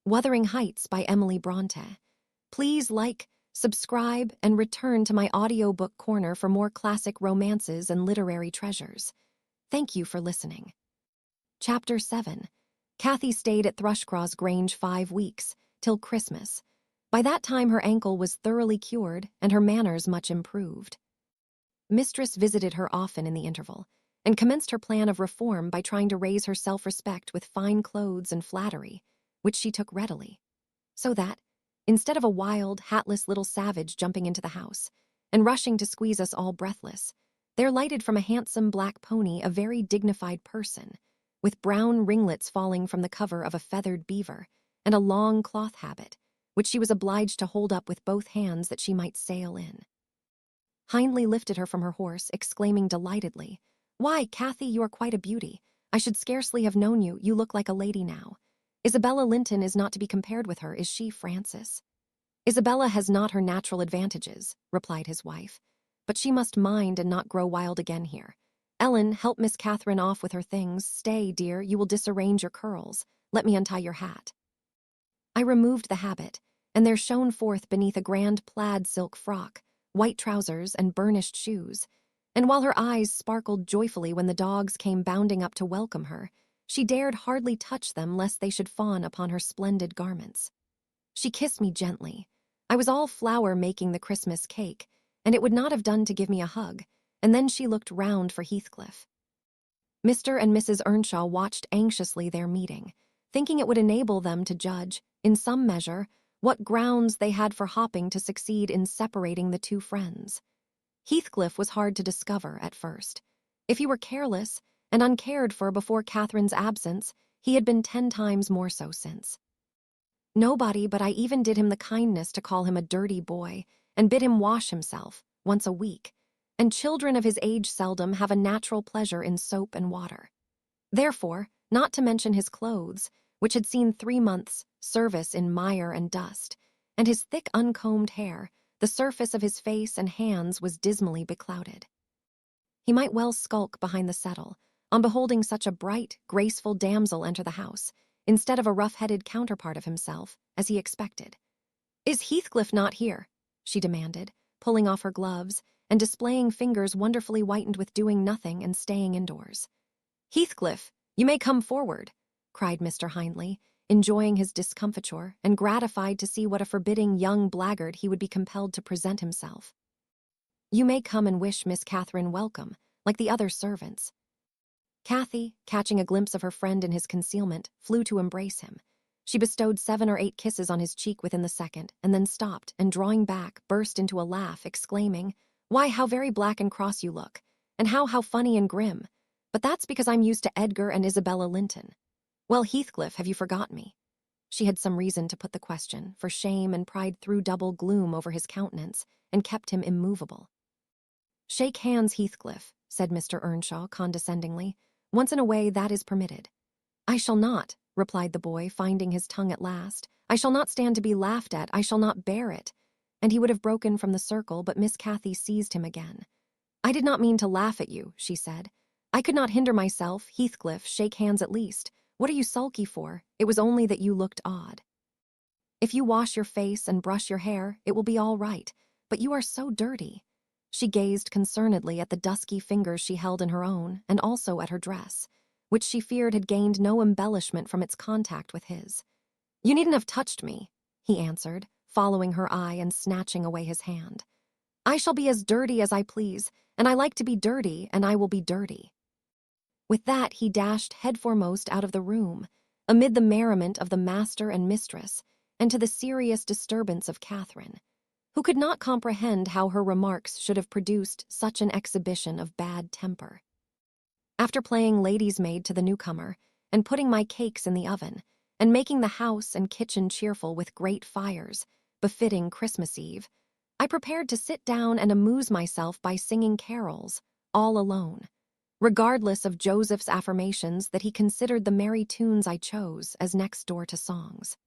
Wuthering Heights by Emily Brontë. Please like, subscribe, and return to my audiobook corner for more classic romances and literary treasures. Thank you for listening. Chapter 7. Cathy stayed at Thrushcross Grange 5 weeks, till Christmas. By that time her ankle was thoroughly cured and her manners much improved. Mistress visited her often in the interval, and commenced her plan of reform by trying to raise her self-respect with fine clothes and flattery, which she took readily. So that, instead of a wild, hatless little savage jumping into the house and rushing to squeeze us all breathless, there lighted from a handsome black pony a very dignified person, with brown ringlets falling from the cover of a feathered beaver, and a long cloth habit, which she was obliged to hold up with both hands that she might sail in. Hindley lifted her from her horse, exclaiming delightedly, "Why, Cathy, you are quite a beauty. I should scarcely have known you. You look like a lady now. Isabella Linton is not to be compared with her, is she, Frances?" "Isabella has not her natural advantages," replied his wife, "but she must mind and not grow wild again here. Ellen, help Miss Catherine off with her things. Stay, dear, you will disarrange your curls. Let me untie your hat." I removed the habit, and there shone forth beneath a grand plaid silk frock, white trousers, and burnished shoes, and while her eyes sparkled joyfully when the dogs came bounding up to welcome her, she dared hardly touch them lest they should fawn upon her splendid garments. She kissed me gently. I was all flour making the Christmas cake, and it would not have done to give me a hug, and then she looked round for Heathcliff. Mr. and Mrs. Earnshaw watched anxiously their meeting, thinking it would enable them to judge, in some measure, what grounds they had for hoping to succeed in separating the two friends. Heathcliff was hard to discover at first. If he were careless and uncared for before Catherine's absence, he had been 10 times more so since. Nobody but I even did him the kindness to call him a dirty boy and bid him wash himself once a week, and children of his age seldom have a natural pleasure in soap and water. Therefore, not to mention his clothes, which had seen 3 months' service in mire and dust, and his thick uncombed hair, the surface of his face and hands was dismally beclouded. He might well skulk behind the settle, on beholding such a bright, graceful damsel enter the house, instead of a rough-headed counterpart of himself, as he expected. "Is Heathcliff not here?" she demanded, pulling off her gloves, and displaying fingers wonderfully whitened with doing nothing and staying indoors. "Heathcliff, you may come forward," cried Mr. Hindley, enjoying his discomfiture and gratified to see what a forbidding young blackguard he would be compelled to present himself. "You may come and wish Miss Catherine welcome, like the other servants." Cathy, catching a glimpse of her friend in his concealment, flew to embrace him. She bestowed 7 or 8 kisses on his cheek within the second, and then stopped, and drawing back, burst into a laugh, exclaiming, "Why, how very black and cross you look, and how funny and grim. But that's because I'm used to Edgar and Isabella Linton. Well, Heathcliff, have you forgot me?" She had some reason to put the question, for shame and pride threw double gloom over his countenance, and kept him immovable. "Shake hands, Heathcliff," said Mr. Earnshaw condescendingly. "Once in a way that is permitted." "I shall not," replied the boy, finding his tongue at last. "I shall not stand to be laughed at. I shall not bear it." And he would have broken from the circle, but Miss Cathy seized him again. "I did not mean to laugh at you," she said. "I could not hinder myself. Heathcliff, shake hands at least. What are you sulky for? It was only that you looked odd. If you wash your face and brush your hair, it will be all right, but you are so dirty." She gazed concernedly at the dusky fingers she held in her own, and also at her dress, which she feared had gained no embellishment from its contact with his. "You needn't have touched me," he answered, following her eye and snatching away his hand. "I shall be as dirty as I please, and I like to be dirty, and I will be dirty." With that he dashed headforemost out of the room, amid the merriment of the master and mistress, and to the serious disturbance of Catherine, who could not comprehend how her remarks should have produced such an exhibition of bad temper. After playing lady's maid to the newcomer, and putting my cakes in the oven, and making the house and kitchen cheerful with great fires, befitting Christmas Eve, I prepared to sit down and amuse myself by singing carols, all alone, regardless of Joseph's affirmations that he considered the merry tunes I chose as next door to songs.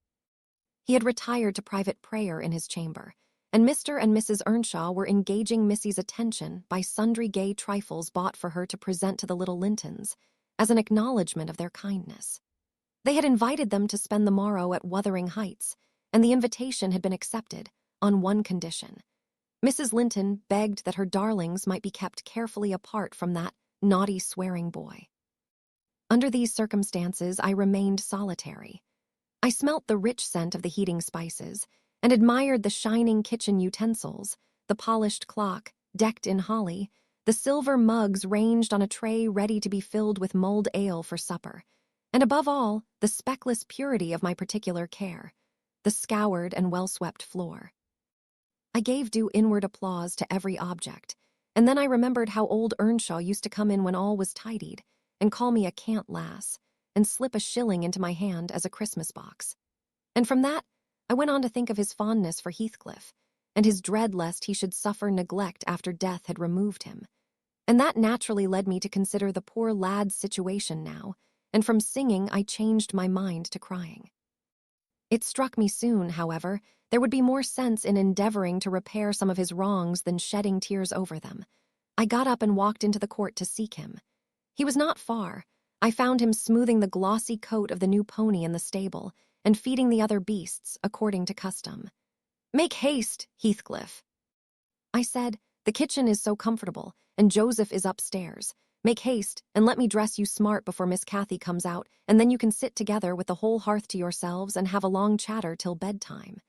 He had retired to private prayer in his chamber, and Mr. and Mrs. Earnshaw were engaging Missy's attention by sundry gay trifles bought for her to present to the little Lintons, as an acknowledgment of their kindness. They had invited them to spend the morrow at Wuthering Heights, and the invitation had been accepted, on one condition. Mrs. Linton begged that her darlings might be kept carefully apart from that naughty swearing boy. Under these circumstances, I remained solitary. I smelt the rich scent of the heating spices and admired the shining kitchen utensils, the polished clock, decked in holly, the silver mugs ranged on a tray ready to be filled with mulled ale for supper, and above all, the speckless purity of my particular care, the scoured and well-swept floor. I gave due inward applause to every object, and then I remembered how old Earnshaw used to come in when all was tidied, and call me a cant lass, and slip a shilling into my hand as a Christmas box. And from that, I went on to think of his fondness for Heathcliff, and his dread lest he should suffer neglect after death had removed him. And that naturally led me to consider the poor lad's situation now, and from singing I changed my mind to crying. It struck me soon, however, there would be more sense in endeavoring to repair some of his wrongs than shedding tears over them. I got up and walked into the court to seek him. He was not far. I found him smoothing the glossy coat of the new pony in the stable and feeding the other beasts according to custom. "Make haste, Heathcliff," I said. "The kitchen is so comfortable, and Joseph is upstairs. Make haste, and let me dress you smart before Miss Cathy comes out, and then you can sit together with the whole hearth to yourselves and have a long chatter till bedtime."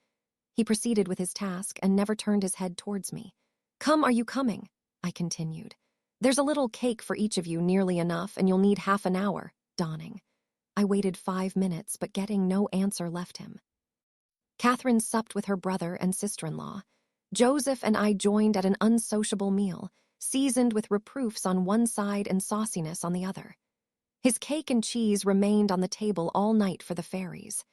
He proceeded with his task and never turned his head towards me. "Come, are you coming?" I continued. "There's a little cake for each of you, nearly enough, and you'll need half an hour," dawning. I waited 5 minutes, but getting no answer left him. Catherine supped with her brother and sister-in-law. Joseph and I joined at an unsociable meal, seasoned with reproofs on one side and sauciness on the other. His cake and cheese remained on the table all night for the fairies.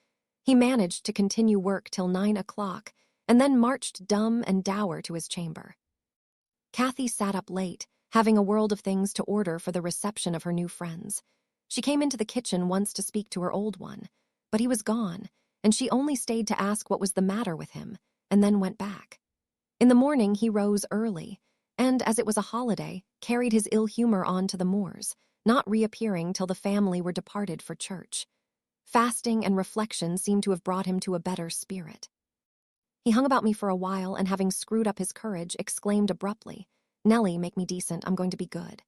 He managed to continue work till 9 o'clock, and then marched dumb and dour to his chamber. Cathy sat up late, having a world of things to order for the reception of her new friends. She came into the kitchen once to speak to her old one, but he was gone, and she only stayed to ask what was the matter with him, and then went back. In the morning he rose early, and, as it was a holiday, carried his ill humor on to the moors, not reappearing till the family were departed for church. Fasting and reflection seemed to have brought him to a better spirit. He hung about me for a while, and having screwed up his courage, exclaimed abruptly, "Nellie, make me decent, I'm going to be good."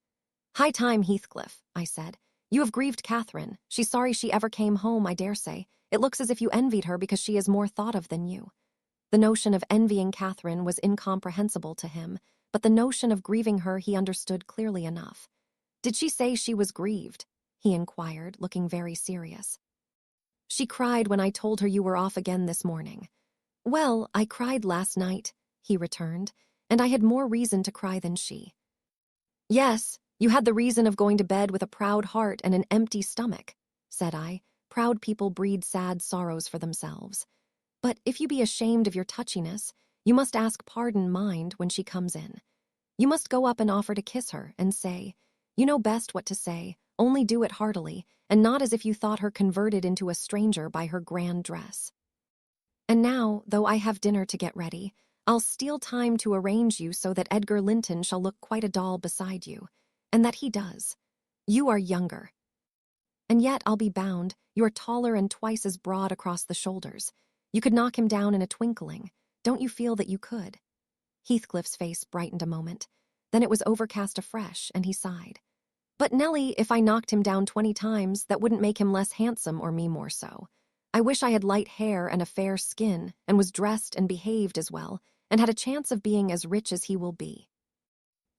"High time, Heathcliff," I said. "You have grieved Catherine. She's sorry she ever came home, I dare say. It looks as if you envied her because she is more thought of than you." The notion of envying Catherine was incomprehensible to him, but the notion of grieving her he understood clearly enough. "Did she say she was grieved?" he inquired, looking very serious. "She cried when I told her you were off again this morning." "Well, I cried last night," he returned, "and I had more reason to cry than she." "Yes, you had the reason of going to bed with a proud heart and an empty stomach," said I. "Proud people breed sad sorrows for themselves. But if you be ashamed of your touchiness, you must ask pardon, mind, when she comes in. You must go up and offer to kiss her and say, 'You know best what to say, only do it heartily, and not as if you thought her converted into a stranger by her grand dress.' And now, though I have dinner to get ready, I'll steal time to arrange you so that Edgar Linton shall look quite a doll beside you, and that he does. You are younger. And yet, I'll be bound, you're taller and twice as broad across the shoulders. You could knock him down in a twinkling. Don't you feel that you could?" Heathcliff's face brightened a moment. Then it was overcast afresh, and he sighed. "But, Nellie, if I knocked him down 20 times, that wouldn't make him less handsome or me more so. I wish I had light hair and a fair skin, and was dressed and behaved as well, and had a chance of being as rich as he will be."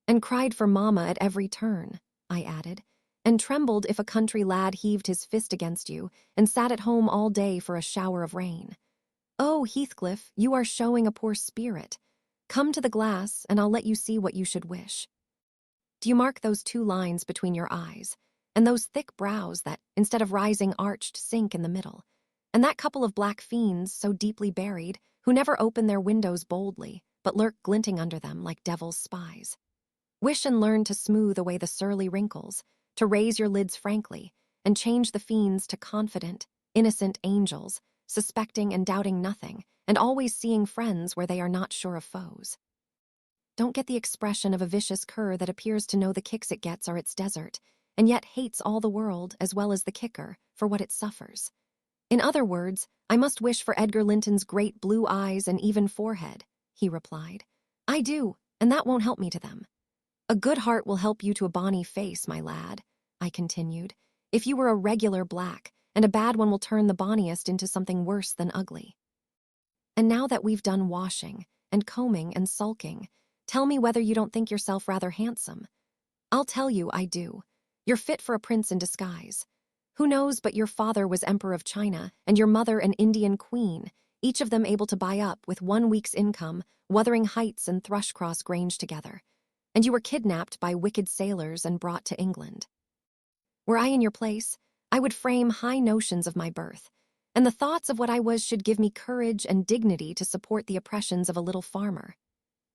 "And cried for mamma at every turn," I added, "and trembled if a country lad heaved his fist against you, and sat at home all day for a shower of rain. Oh, Heathcliff, you are showing a poor spirit. Come to the glass, and I'll let you see what you should wish. Do you mark those 2 lines between your eyes, and those thick brows that, instead of rising arched, sink in the middle, and that couple of black fiends so deeply buried, who never open their windows boldly, but lurk glinting under them like devil's spies? Wish and learn to smooth away the surly wrinkles, to raise your lids frankly, and change the fiends to confident, innocent angels, suspecting and doubting nothing, and always seeing friends where they are not sure of foes. Don't get the expression of a vicious cur that appears to know the kicks it gets are its desert, and yet hates all the world, as well as the kicker, for what it suffers. In other words, I must wish for Edgar Linton's great blue eyes and even forehead, he replied. I do, and that won't help me to them. A good heart will help you to a bonny face, my lad, I continued. If you were a regular black, and a bad one will turn the bonniest into something worse than ugly. And now that we've done washing, and combing and sulking, tell me whether you don't think yourself rather handsome. I'll tell you I do. You're fit for a prince in disguise. Who knows but your father was Emperor of China, and your mother an Indian queen, each of them able to buy up, with 1 week's income, Wuthering Heights and Thrushcross Grange together. And you were kidnapped by wicked sailors and brought to England. Were I in your place, I would frame high notions of my birth, and the thoughts of what I was should give me courage and dignity to support the oppressions of a little farmer.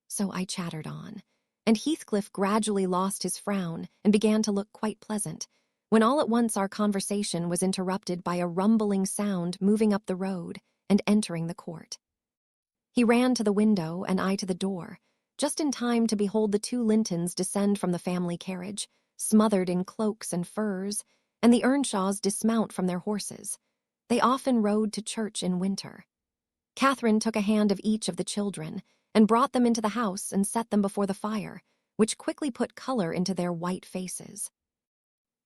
So I chattered on, and Heathcliff gradually lost his frown and began to look quite pleasant, when all at once our conversation was interrupted by a rumbling sound moving up the road and entering the court. He ran to the window and I to the door, just in time to behold the 2 Lintons descend from the family carriage, smothered in cloaks and furs, and the Earnshaws dismount from their horses. They often rode to church in winter. Catherine took a hand of each of the children and brought them into the house and set them before the fire, which quickly put color into their white faces.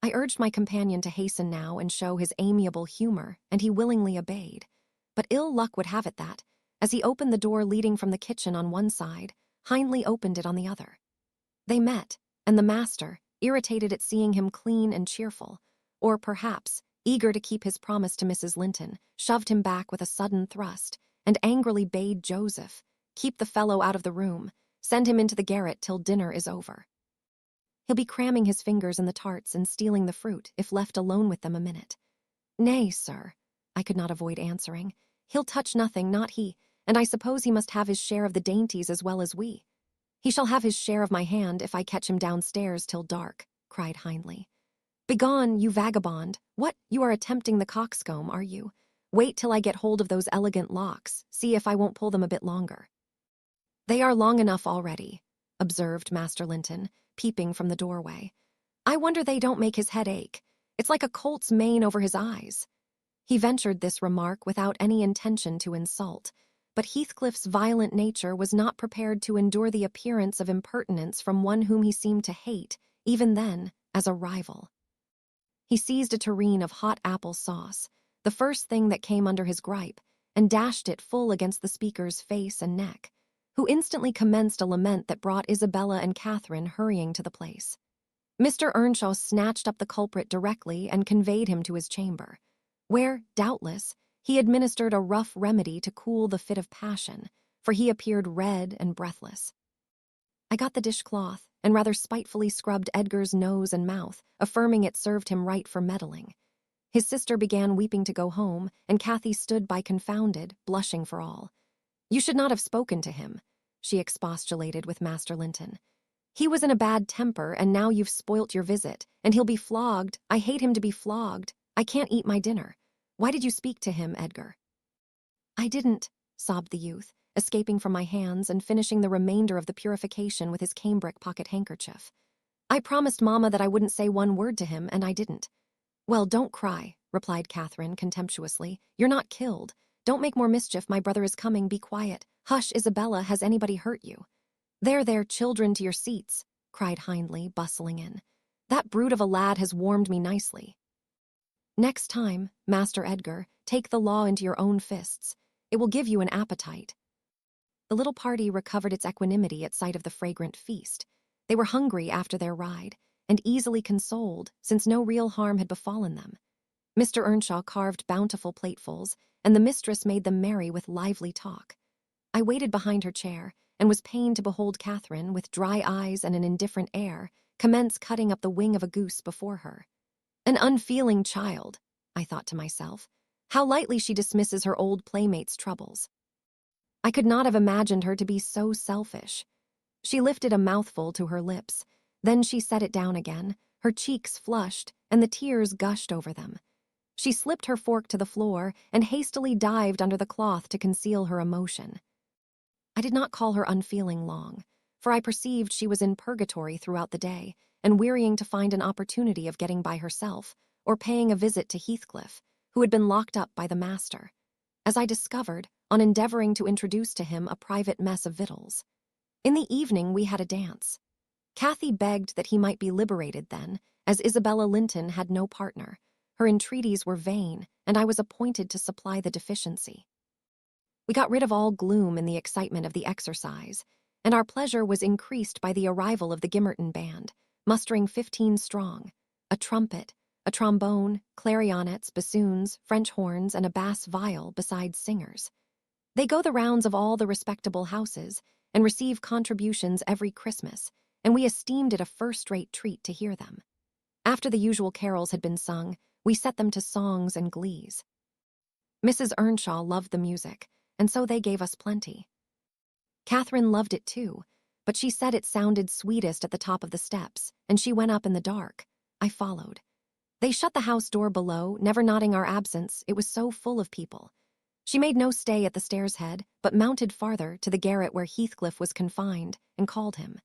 I urged my companion to hasten now and show his amiable humor, and he willingly obeyed. But ill luck would have it that, as he opened the door leading from the kitchen on one side, Hindley opened it on the other. They met, and the master, irritated at seeing him clean and cheerful, or perhaps eager to keep his promise to Mrs. Linton, shoved him back with a sudden thrust, and angrily bade Joseph, keep the fellow out of the room, send him into the garret till dinner is over. He'll be cramming his fingers in the tarts and stealing the fruit if left alone with them a minute. Nay, sir, I could not avoid answering. He'll touch nothing, not he, and I suppose he must have his share of the dainties as well as we. He shall have his share of my hand if I catch him downstairs till dark, cried Hindley. Begone, you vagabond! What, you are attempting the coxcomb, are you? Wait till I get hold of those elegant locks, see if I won't pull them a bit longer. They are long enough already, observed Master Linton, peeping from the doorway. I wonder they don't make his head ache. It's like a colt's mane over his eyes. He ventured this remark without any intention to insult, but Heathcliff's violent nature was not prepared to endure the appearance of impertinence from one whom he seemed to hate, even then, as a rival. He seized a tureen of hot apple sauce, the first thing that came under his gripe, and dashed it full against the speaker's face and neck, who instantly commenced a lament that brought Isabella and Catherine hurrying to the place. Mr. Earnshaw snatched up the culprit directly and conveyed him to his chamber, where, doubtless, he administered a rough remedy to cool the fit of passion, for he appeared red and breathless. I got the dishcloth and rather spitefully scrubbed Edgar's nose and mouth, affirming it served him right for meddling. His sister began weeping to go home, and Cathy stood by confounded, blushing for all. You should not have spoken to him, she expostulated with Master Linton. He was in a bad temper, and now you've spoilt your visit, and he'll be flogged. I hate him to be flogged. I can't eat my dinner. Why did you speak to him, Edgar? I didn't, sobbed the youth, escaping from my hands and finishing the remainder of the purification with his cambric pocket handkerchief. I promised Mamma that I wouldn't say one word to him, and I didn't. Well, don't cry, replied Catherine contemptuously. You're not killed. Don't make more mischief, my brother is coming, be quiet. Hush, Isabella, has anybody hurt you? There, children, to your seats, cried Hindley, bustling in. That brute of a lad has warmed me nicely. Next time, Master Edgar, take the law into your own fists. It will give you an appetite. The little party recovered its equanimity at sight of the fragrant feast. They were hungry after their ride, and easily consoled, since no real harm had befallen them. Mr. Earnshaw carved bountiful platefuls, and the mistress made them merry with lively talk. I waited behind her chair, and was pained to behold Catherine, with dry eyes and an indifferent air, commence cutting up the wing of a goose before her. An unfeeling child, I thought to myself. How lightly she dismisses her old playmate's troubles. I could not have imagined her to be so selfish. She lifted a mouthful to her lips, then she set it down again, her cheeks flushed, and the tears gushed over them. She slipped her fork to the floor and hastily dived under the cloth to conceal her emotion. I did not call her unfeeling long, for I perceived she was in purgatory throughout the day, and wearying to find an opportunity of getting by herself or paying a visit to Heathcliff, who had been locked up by the master, as I discovered on endeavoring to introduce to him a private mess of victuals. In the evening we had a dance. Cathy begged that he might be liberated then, as Isabella Linton had no partner. Her entreaties were vain, and I was appointed to supply the deficiency. We got rid of all gloom in the excitement of the exercise, and our pleasure was increased by the arrival of the Gimmerton band, mustering 15 strong, a trumpet, a trombone, clarionets, bassoons, French horns, and a bass viol besides singers. They go the rounds of all the respectable houses and receive contributions every Christmas, and we esteemed it a first-rate treat to hear them. After the usual carols had been sung, we set them to songs and glees. Mrs. Earnshaw loved the music, and so they gave us plenty. Catherine loved it too, but she said it sounded sweetest at the top of the steps, and she went up in the dark. I followed. They shut the house door below, never noting our absence, it was so full of people. She made no stay at the stairs' head, but mounted farther to the garret where Heathcliff was confined, and called him.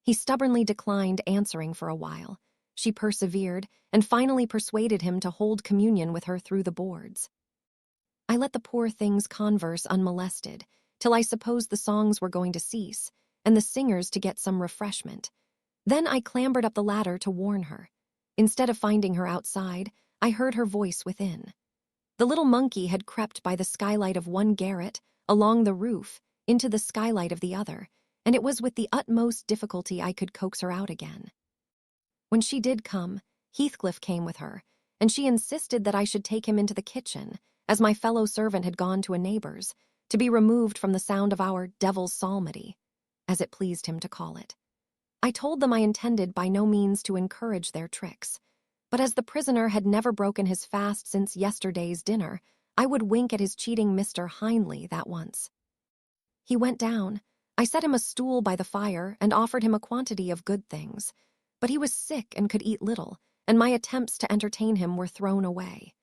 He stubbornly declined answering for a while. She persevered, and finally persuaded him to hold communion with her through the boards. I let the poor things converse unmolested, till I supposed the songs were going to cease, and the singers to get some refreshment. Then I clambered up the ladder to warn her. Instead of finding her outside, I heard her voice within. The little monkey had crept by the skylight of one garret, along the roof, into the skylight of the other, and it was with the utmost difficulty I could coax her out again. When she did come, Heathcliff came with her, and she insisted that I should take him into the kitchen, as my fellow servant had gone to a neighbor's, to be removed from the sound of our devil's psalmody, as it pleased him to call it. I told them I intended by no means to encourage their tricks, but as the prisoner had never broken his fast since yesterday's dinner, I would wink at his cheating Mr. Hindley that once. He went down. I set him a stool by the fire and offered him a quantity of good things, but he was sick and could eat little, and my attempts to entertain him were thrown away.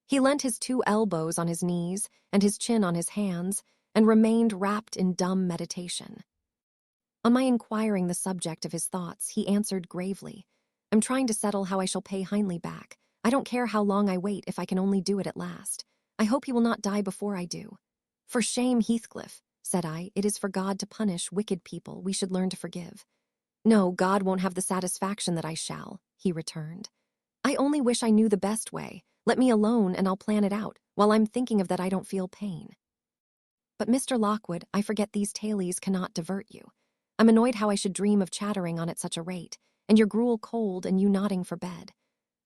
He leant his 2 elbows on his knees and his chin on his hands, and remained wrapped in dumb meditation. On my inquiring the subject of his thoughts, he answered gravely, "I'm trying to settle how I shall pay Hindley back. I don't care how long I wait if I can only do it at last. I hope he will not die before I do." "For shame, Heathcliff," said I. "It is for God to punish wicked people. We should learn to forgive." "No, God won't have the satisfaction that I shall," he returned. "I only wish I knew the best way. Let me alone and I'll plan it out. While I'm thinking of that, I don't feel pain." "But Mr. Lockwood, I forget these tales cannot divert you. I'm annoyed how I should dream of chattering on at such a rate, and your gruel cold and you nodding for bed.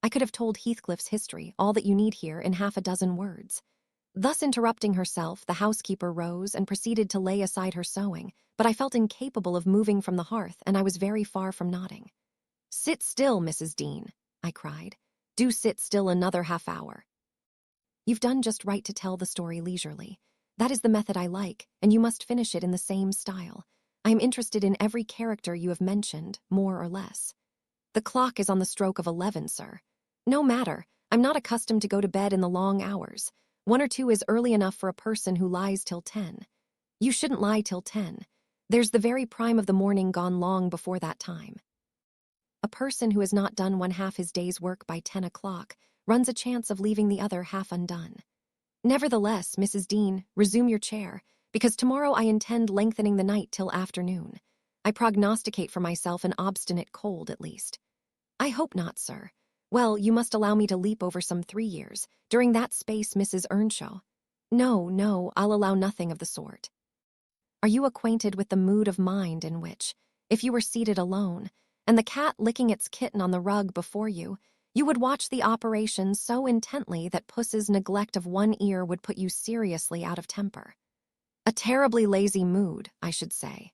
I could have told Heathcliff's history, all that you need hear, in 6 words." Thus interrupting herself, the housekeeper rose and proceeded to lay aside her sewing, but I felt incapable of moving from the hearth, and I was very far from nodding. "Sit still, Mrs. Dean," I cried. "Do sit still another half-hour." "You've done just right to tell the story leisurely. That is the method I like, and you must finish it in the same style. I am interested in every character you have mentioned, more or less." "The clock is on the stroke of 11, sir." "No matter. I'm not accustomed to go to bed in the long hours. 1 or 2 is early enough for a person who lies till 10. You shouldn't lie till 10. There's the very prime of the morning gone long before that time. A person who has not done 1/2 his day's work by 10 o'clock runs a chance of leaving the other half undone. Nevertheless, Mrs. Dean, resume your chair, because tomorrow I intend lengthening the night till afternoon. I prognosticate for myself an obstinate cold, at least." "I hope not, sir. Well, you must allow me to leap over some 3 years. During that space, Mrs. Earnshaw—" No, I'll allow nothing of the sort. Are you acquainted with the mood of mind in which, if you were seated alone, and the cat licking its kitten on the rug before you, you would watch the operation so intently that Puss's neglect of one ear would put you seriously out of temper? A terribly lazy mood, I should say.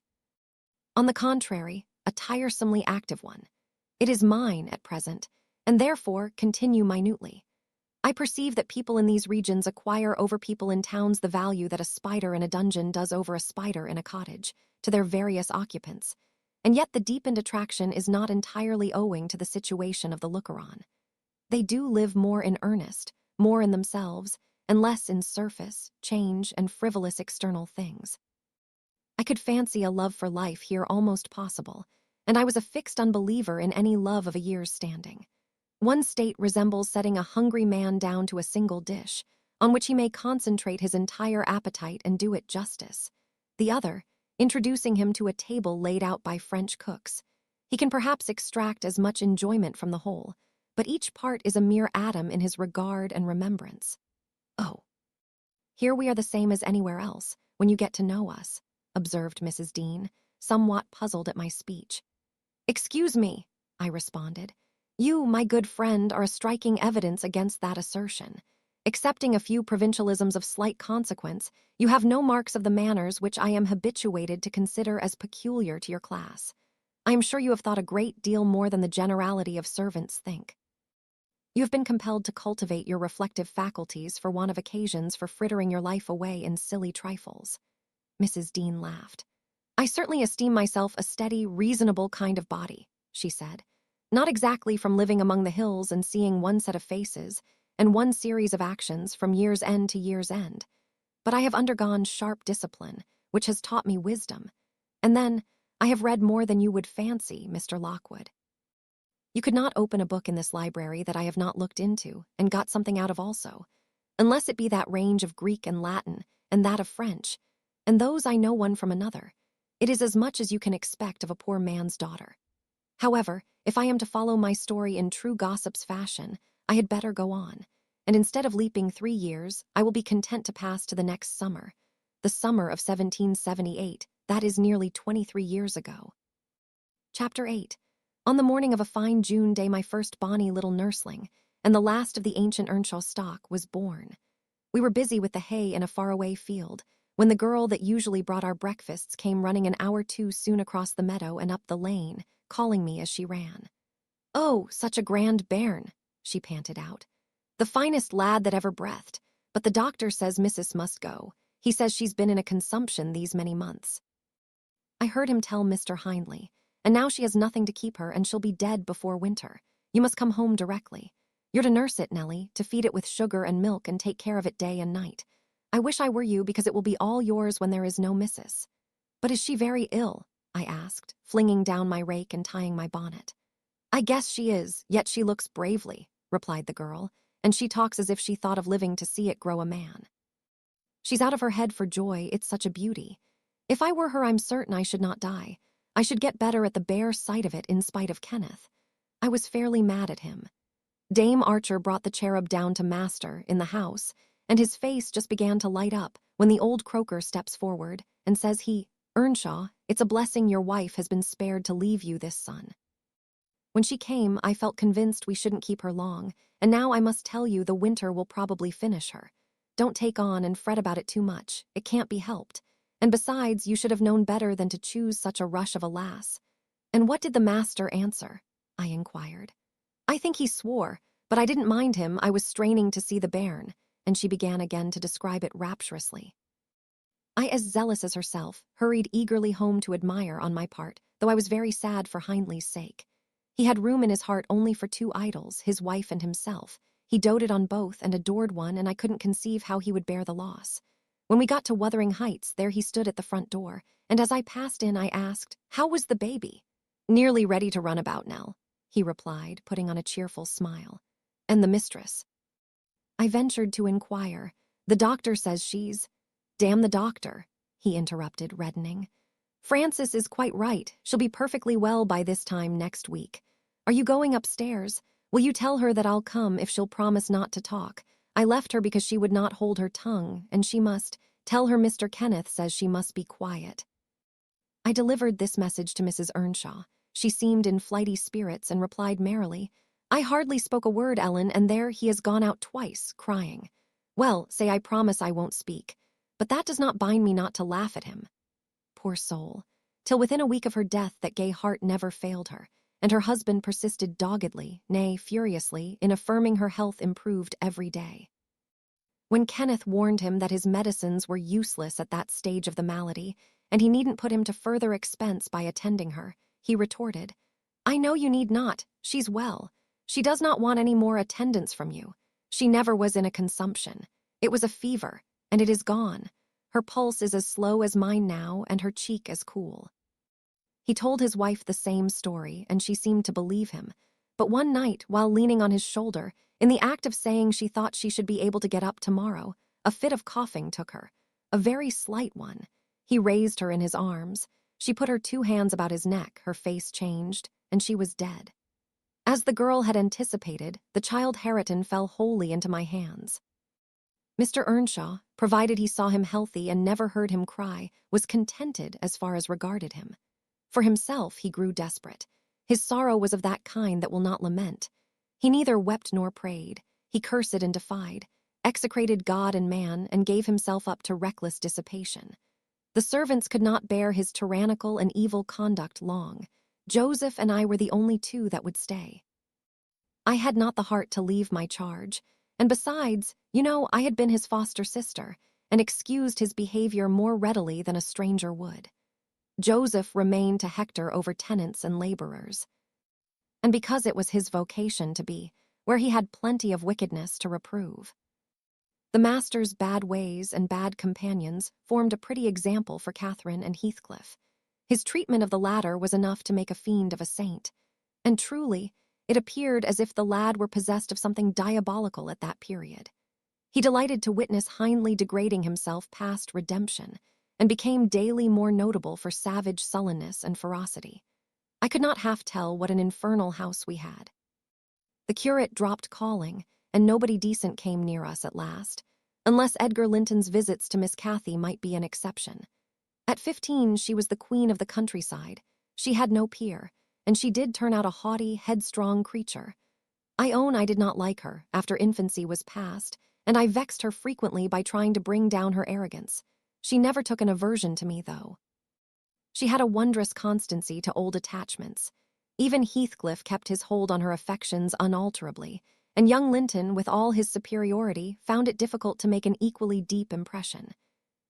On the contrary, a tiresomely active one. It is mine at present, and therefore continue minutely. I perceive that people in these regions acquire over people in towns the value that a spider in a dungeon does over a spider in a cottage, to their various occupants, and yet the deepened attraction is not entirely owing to the situation of the looker-on. They do live more in earnest, more in themselves, and less in surface, change, and frivolous external things. I could fancy a love for life here almost possible, and I was a fixed unbeliever in any love of a year's standing. One state resembles setting a hungry man down to a single dish, on which he may concentrate his entire appetite and do it justice. The other, introducing him to a table laid out by French cooks. He can perhaps extract as much enjoyment from the whole, but each part is a mere atom in his regard and remembrance. Oh, here we are the same as anywhere else, when you get to know us, observed Mrs. Dean, somewhat puzzled at my speech. Excuse me, I responded. You, my good friend, are a striking evidence against that assertion. Excepting a few provincialisms of slight consequence, you have no marks of the manners which I am habituated to consider as peculiar to your class. I am sure you have thought a great deal more than the generality of servants think. You have been compelled to cultivate your reflective faculties for want of occasions for frittering your life away in silly trifles. Mrs. Dean laughed. I certainly esteem myself a steady, reasonable kind of body, she said. Not exactly from living among the hills and seeing one set of faces and one series of actions from year's end to year's end. But I have undergone sharp discipline, which has taught me wisdom. And then, I have read more than you would fancy, Mr. Lockwood. You could not open a book in this library that I have not looked into and got something out of also, unless it be that range of Greek and Latin and that of French, and those I know one from another. It is as much as you can expect of a poor man's daughter. However, if I am to follow my story in true gossip's fashion, I had better go on, and instead of leaping 3 years, I will be content to pass to the next summer, the summer of 1778, that is nearly 23 years ago. Chapter 8. On the morning of a fine June day, my first bonny little nursling, and the last of the ancient Earnshaw stock, was born. We were busy with the hay in a faraway field, when the girl that usually brought our breakfasts came running an hour too soon across the meadow and up the lane, calling me as she ran. Oh, such a grand bairn, she panted out. The finest lad that ever breathed, but the doctor says Missus must go. He says she's been in a consumption these many months. I heard him tell Mr. Hindley, and now she has nothing to keep her and she'll be dead before winter. You must come home directly. You're to nurse it, Nellie, to feed it with sugar and milk and take care of it day and night. I wish I were you, because it will be all yours when there is no missus. But is she very ill? I asked, flinging down my rake and tying my bonnet. I guess she is, yet she looks bravely, replied the girl, and she talks as if she thought of living to see it grow a man. She's out of her head for joy, it's such a beauty. If I were her, I'm certain I should not die. I should get better at the bare sight of it in spite of Kenneth. I was fairly mad at him. Dame Archer brought the cherub down to master in the house, and his face just began to light up when the old croaker steps forward and says he, Earnshaw, it's a blessing your wife has been spared to leave you this son. When she came, I felt convinced we shouldn't keep her long, and now I must tell you the winter will probably finish her. Don't take on and fret about it too much, it can't be helped. And besides, you should have known better than to choose such a rush of a lass. And what did the master answer? I inquired. I think he swore, but I didn't mind him, I was straining to see the bairn, and she began again to describe it rapturously. I, as zealous as herself, hurried eagerly home to admire on my part, though I was very sad for Hindley's sake. He had room in his heart only for 2 idols, his wife and himself. He doted on both and adored one, and I couldn't conceive how he would bear the loss. When we got to Wuthering Heights, there he stood at the front door, and as I passed in, I asked, How was the baby? Nearly ready to run about, Nell, he replied, putting on a cheerful smile. And the mistress? I ventured to inquire. The doctor says she's— Damn the doctor, he interrupted, reddening. Frances is quite right. She'll be perfectly well by this time next week. Are you going upstairs? Will you tell her that I'll come if she'll promise not to talk? I left her because she would not hold her tongue, and she must— Tell her Mr. Kenneth says she must be quiet. I delivered this message to Mrs. Earnshaw. She seemed in flighty spirits and replied merrily, I hardly spoke a word, Ellen, and there he has gone out twice, crying. Well, say I promise I won't speak. But that does not bind me not to laugh at him. Poor soul. Till within a week of her death that gay heart never failed her, and her husband persisted doggedly, nay, furiously, in affirming her health improved every day. When Kenneth warned him that his medicines were useless at that stage of the malady, and he needn't put him to further expense by attending her, he retorted, I know you need not, she's well. She does not want any more attendance from you. She never was in a consumption. It was a fever, and it is gone. Her pulse is as slow as mine now, and her cheek as cool. He told his wife the same story, and she seemed to believe him. But one night, while leaning on his shoulder, in the act of saying she thought she should be able to get up tomorrow, a fit of coughing took her, a very slight one. He raised her in his arms. She put her 2 hands about his neck, her face changed, and she was dead. As the girl had anticipated, the child Hareton fell wholly into my hands. Mr. Earnshaw, provided he saw him healthy and never heard him cry, was contented as far as regarded him. For himself, he grew desperate. His sorrow was of that kind that will not lament. He neither wept nor prayed. He cursed and defied, execrated God and man, and gave himself up to reckless dissipation. The servants could not bear his tyrannical and evil conduct long. Joseph and I were the only 2 that would stay. I had not the heart to leave my charge, and besides, I had been his foster sister, and excused his behavior more readily than a stranger would. Joseph remained to hector over tenants and laborers. And because it was his vocation to be, where he had plenty of wickedness to reprove. The master's bad ways and bad companions formed a pretty example for Catherine and Heathcliff. His treatment of the latter was enough to make a fiend of a saint. And truly, it appeared as if the lad were possessed of something diabolical at that period. He delighted to witness Hindley degrading himself past redemption, and became daily more notable for savage sullenness and ferocity. I could not half tell what an infernal house we had. The curate dropped calling, and nobody decent came near us at last, unless Edgar Linton's visits to Miss Cathy might be an exception. At 15, she was the queen of the countryside. She had no peer, and she did turn out a haughty, headstrong creature. I own I did not like her after infancy was past, and I vexed her frequently by trying to bring down her arrogance. She never took an aversion to me, though. She had a wondrous constancy to old attachments. Even Heathcliff kept his hold on her affections unalterably, and young Linton, with all his superiority, found it difficult to make an equally deep impression.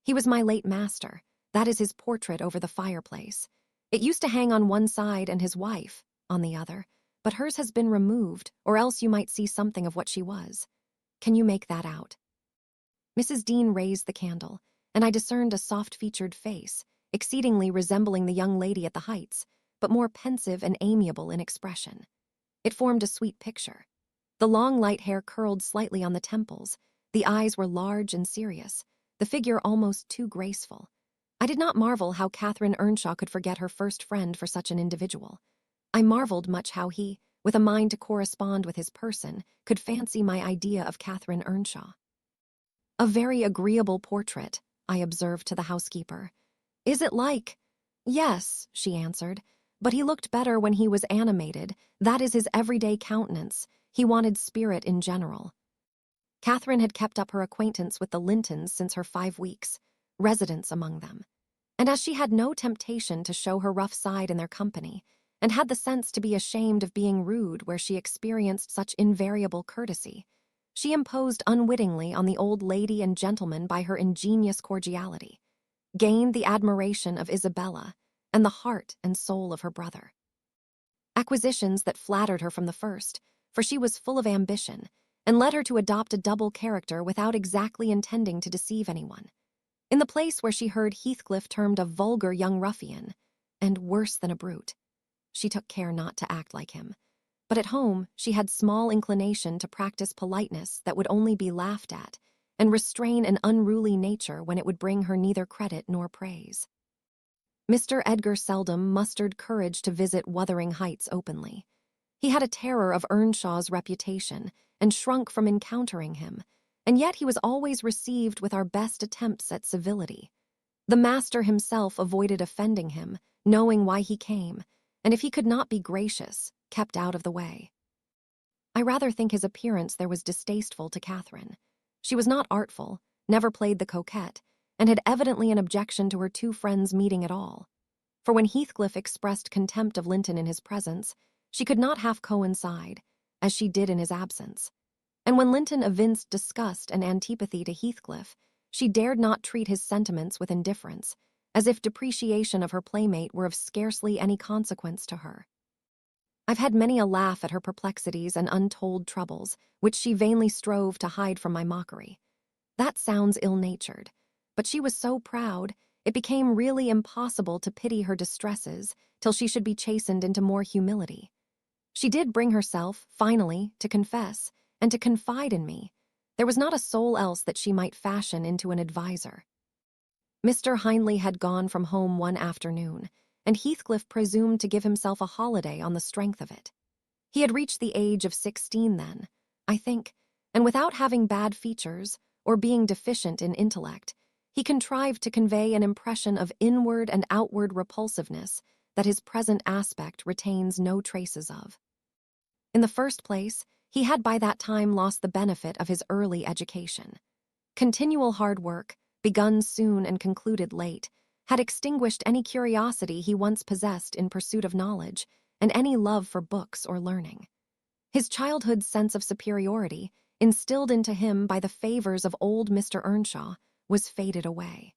He was my late master. That is his portrait over the fireplace. It used to hang on one side and his wife on the other, but hers has been removed, or else you might see something of what she was. Can you make that out? Mrs. Dean raised the candle, and I discerned a soft-featured face, exceedingly resembling the young lady at the Heights, but more pensive and amiable in expression. It formed a sweet picture. The long light hair curled slightly on the temples, the eyes were large and serious, the figure almost too graceful. I did not marvel how Catherine Earnshaw could forget her first friend for such an individual. I marveled much how he, with a mind to correspond with his person, could fancy my idea of Catherine Earnshaw. "A very agreeable portrait," I observed to the housekeeper. "Is it like?" "Yes," she answered, "but he looked better when he was animated. That is his everyday countenance. He wanted spirit in general." Catherine had kept up her acquaintance with the Lintons since her 5 weeks, residence among them. And as she had no temptation to show her rough side in their company, and had the sense to be ashamed of being rude where she experienced such invariable courtesy, she imposed unwittingly on the old lady and gentleman by her ingenious cordiality, gained the admiration of Isabella, and the heart and soul of her brother. Acquisitions that flattered her from the first, for she was full of ambition, and led her to adopt a double character without exactly intending to deceive anyone. In the place where she heard Heathcliff termed a vulgar young ruffian, and worse than a brute, she took care not to act like him. But at home, she had small inclination to practice politeness that would only be laughed at, and restrain an unruly nature when it would bring her neither credit nor praise. Mr. Edgar seldom mustered courage to visit Wuthering Heights openly. He had a terror of Earnshaw's reputation, and shrunk from encountering him, and yet he was always received with our best attempts at civility. The master himself avoided offending him, knowing why he came, and if he could not be gracious, kept out of the way. I rather think his appearance there was distasteful to Catherine. She was not artful, never played the coquette, and had evidently an objection to her 2 friends meeting at all. For when Heathcliff expressed contempt of Linton in his presence, she could not half coincide, as she did in his absence. And when Linton evinced disgust and antipathy to Heathcliff, she dared not treat his sentiments with indifference, as if depreciation of her playmate were of scarcely any consequence to her. I've had many a laugh at her perplexities and untold troubles, which she vainly strove to hide from my mockery. That sounds ill-natured, but she was so proud, it became really impossible to pity her distresses till she should be chastened into more humility. She did bring herself, finally, to confess and to confide in me. There was not a soul else that she might fashion into an adviser. Mr. Hindley had gone from home one afternoon, and Heathcliff presumed to give himself a holiday on the strength of it. He had reached the age of 16 then, I think, and without having bad features or being deficient in intellect, he contrived to convey an impression of inward and outward repulsiveness that his present aspect retains no traces of. In the first place, he had by that time lost the benefit of his early education. Continual hard work, begun soon and concluded late, had extinguished any curiosity he once possessed in pursuit of knowledge and any love for books or learning. His childhood's sense of superiority, instilled into him by the favors of old Mr. Earnshaw, was faded away.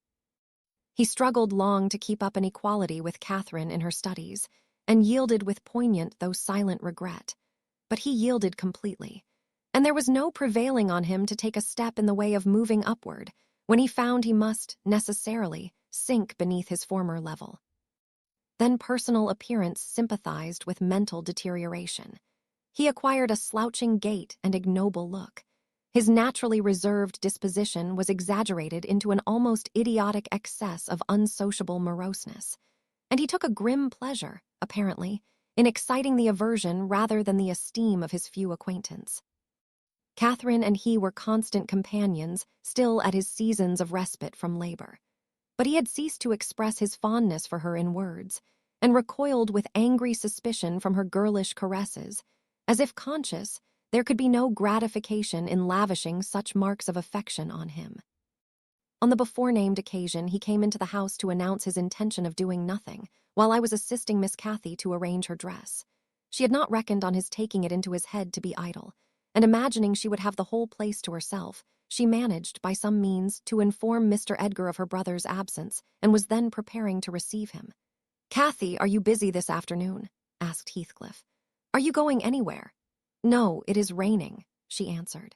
He struggled long to keep up an equality with Catherine in her studies, and yielded with poignant though silent regret. But he yielded completely, and there was no prevailing on him to take a step in the way of moving upward when he found he must, necessarily, sink beneath his former level. Then personal appearance sympathized with mental deterioration. He acquired a slouching gait and ignoble look. His naturally reserved disposition was exaggerated into an almost idiotic excess of unsociable moroseness, and he took a grim pleasure, apparently, in exciting the aversion rather than the esteem of his few acquaintance. Catherine and he were constant companions still at his seasons of respite from labor, but he had ceased to express his fondness for her in words, and recoiled with angry suspicion from her girlish caresses, as if conscious there could be no gratification in lavishing such marks of affection on him. On the before-named occasion, he came into the house to announce his intention of doing nothing, while I was assisting Miss Cathy to arrange her dress. She had not reckoned on his taking it into his head to be idle, and imagining she would have the whole place to herself, she managed, by some means, to inform Mr. Edgar of her brother's absence, and was then preparing to receive him. "Cathy, are you busy this afternoon?" asked Heathcliff. "Are you going anywhere?" "No, it is raining," she answered.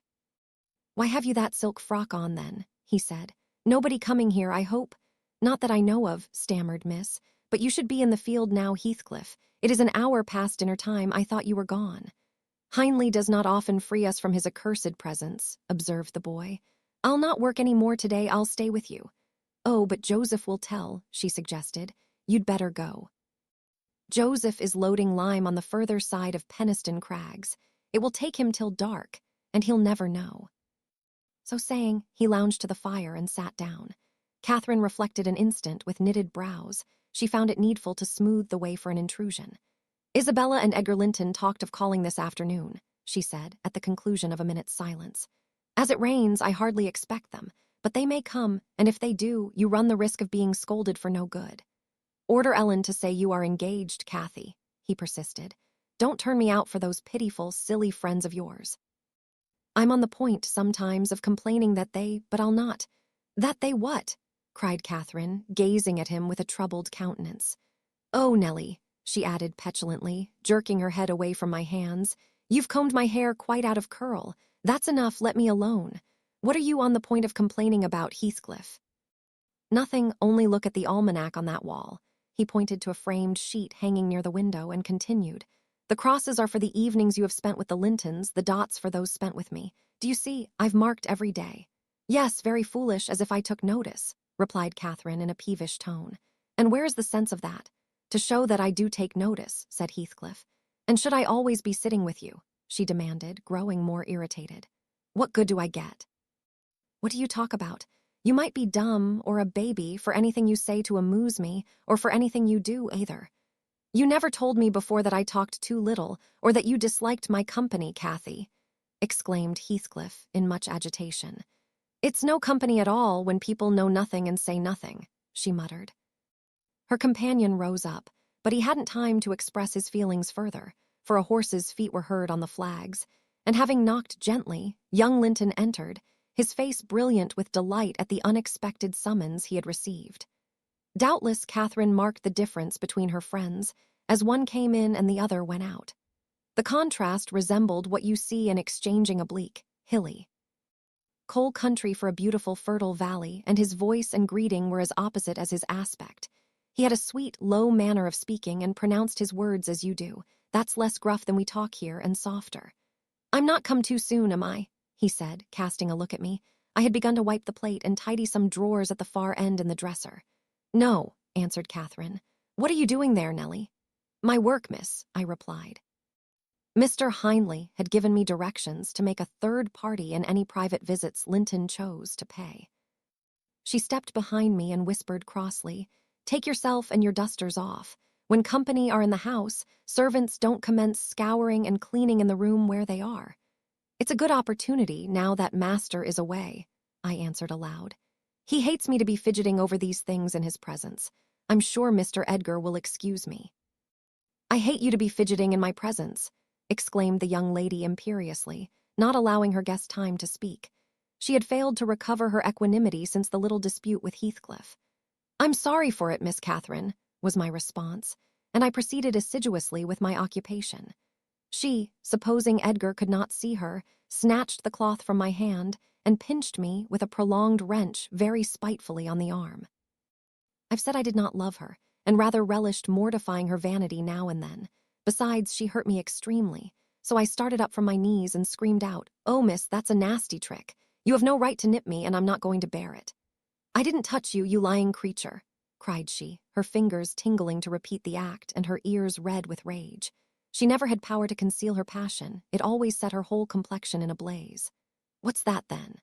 "Why have you that silk frock on, then?" he said. "Nobody coming here, I hope?" "Not that I know of," stammered Miss, "but you should be in the field now, Heathcliff. It is an hour past dinner time. I thought you were gone." "Hindley does not often free us from his accursed presence," observed the boy. "I'll not work any more today. I'll stay with you." "Oh, but Joseph will tell," she suggested. "You'd better go." "Joseph is loading lime on the further side of Penistone Crags. It will take him till dark, and he'll never know." So saying, he lounged to the fire and sat down. Catherine reflected an instant with knitted brows. She found it needful to smooth the way for an intrusion. "Isabella and Edgar Linton talked of calling this afternoon," she said, at the conclusion of a minute's silence. "As it rains, I hardly expect them, but they may come, and if they do, you run the risk of being scolded for no good." "Order Ellen to say you are engaged, Cathy," he persisted. "Don't turn me out for those pitiful, silly friends of yours." "I'm on the point, sometimes, of complaining but I'll not." "That they what?" cried Catherine, gazing at him with a troubled countenance. "Oh, Nellie," she added petulantly, jerking her head away from my hands, "you've combed my hair quite out of curl. That's enough, let me alone. What are you on the point of complaining about, Heathcliff?" "Nothing, only look at the almanac on that wall." He pointed to a framed sheet hanging near the window and continued. "The crosses are for the evenings you have spent with the Lintons, the dots for those spent with me. Do you see, I've marked every day." "Yes, very foolish, as if I took notice," replied Catherine in a peevish tone. "And where is the sense of that?" "To show that I do take notice," said Heathcliff. "And should I always be sitting with you?" she demanded, growing more irritated. "What good do I get?" "What do you talk about? You might be dumb or a baby for anything you say to amuse me, or for anything you do, either. You never told me before that I talked too little, or that you disliked my company, Cathy," exclaimed Heathcliff in much agitation. "It's no company at all when people know nothing and say nothing," she muttered. Her companion rose up, but he hadn't time to express his feelings further, for a horse's feet were heard on the flags, and having knocked gently, young Linton entered, his face brilliant with delight at the unexpected summons he had received. Doubtless Catherine marked the difference between her friends, as one came in and the other went out. The contrast resembled what you see in exchanging a bleak, hilly coal country for a beautiful, fertile valley, and his voice and greeting were as opposite as his aspect. He had a sweet, low manner of speaking and pronounced his words as you do. That's less gruff than we talk here and softer. "I'm not come too soon, am I?" he said, casting a look at me. I had begun to wipe the plate and tidy some drawers at the far end in the dresser. "No," answered Catherine. "What are you doing there, Nellie?" "My work, miss," I replied. Mr. Hindley had given me directions to make a third party in any private visits Linton chose to pay. She stepped behind me and whispered crossly, "Take yourself and your dusters off. When company are in the house, servants don't commence scouring and cleaning in the room where they are." "It's a good opportunity now that master is away," I answered aloud. "He hates me to be fidgeting over these things in his presence. I'm sure Mr. Edgar will excuse me." "I hate you to be fidgeting in my presence," exclaimed the young lady imperiously, not allowing her guest time to speak. She had failed to recover her equanimity since the little dispute with Heathcliff. "I'm sorry for it, Miss Catherine," was my response, and I proceeded assiduously with my occupation. She, supposing Edgar could not see her, snatched the cloth from my hand and pinched me with a prolonged wrench very spitefully on the arm. I've said I did not love her, and rather relished mortifying her vanity now and then. Besides, she hurt me extremely, so I started up from my knees and screamed out, "Oh, miss, that's a nasty trick. You have no right to nip me, and I'm not going to bear it." "I didn't touch you, you lying creature," cried she, her fingers tingling to repeat the act and her ears red with rage. She never had power to conceal her passion. It always set her whole complexion in a blaze. "What's that, then?"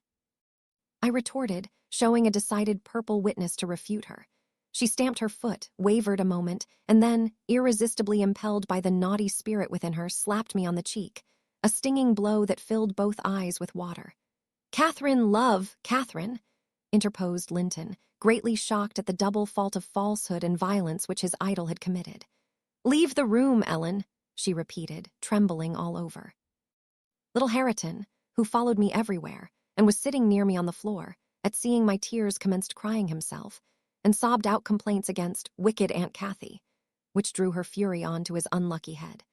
I retorted, showing a decided purple witness to refute her. She stamped her foot, wavered a moment, and then, irresistibly impelled by the naughty spirit within her, slapped me on the cheek, a stinging blow that filled both eyes with water. "Catherine, love, Catherine," interposed Linton, greatly shocked at the double fault of falsehood and violence which his idol had committed. "Leave the room, Ellen," she repeated, trembling all over. Little Hareton, who followed me everywhere, and was sitting near me on the floor, at seeing my tears commenced crying himself, and sobbed out complaints against wicked Aunt Cathy, which drew her fury on to his unlucky head.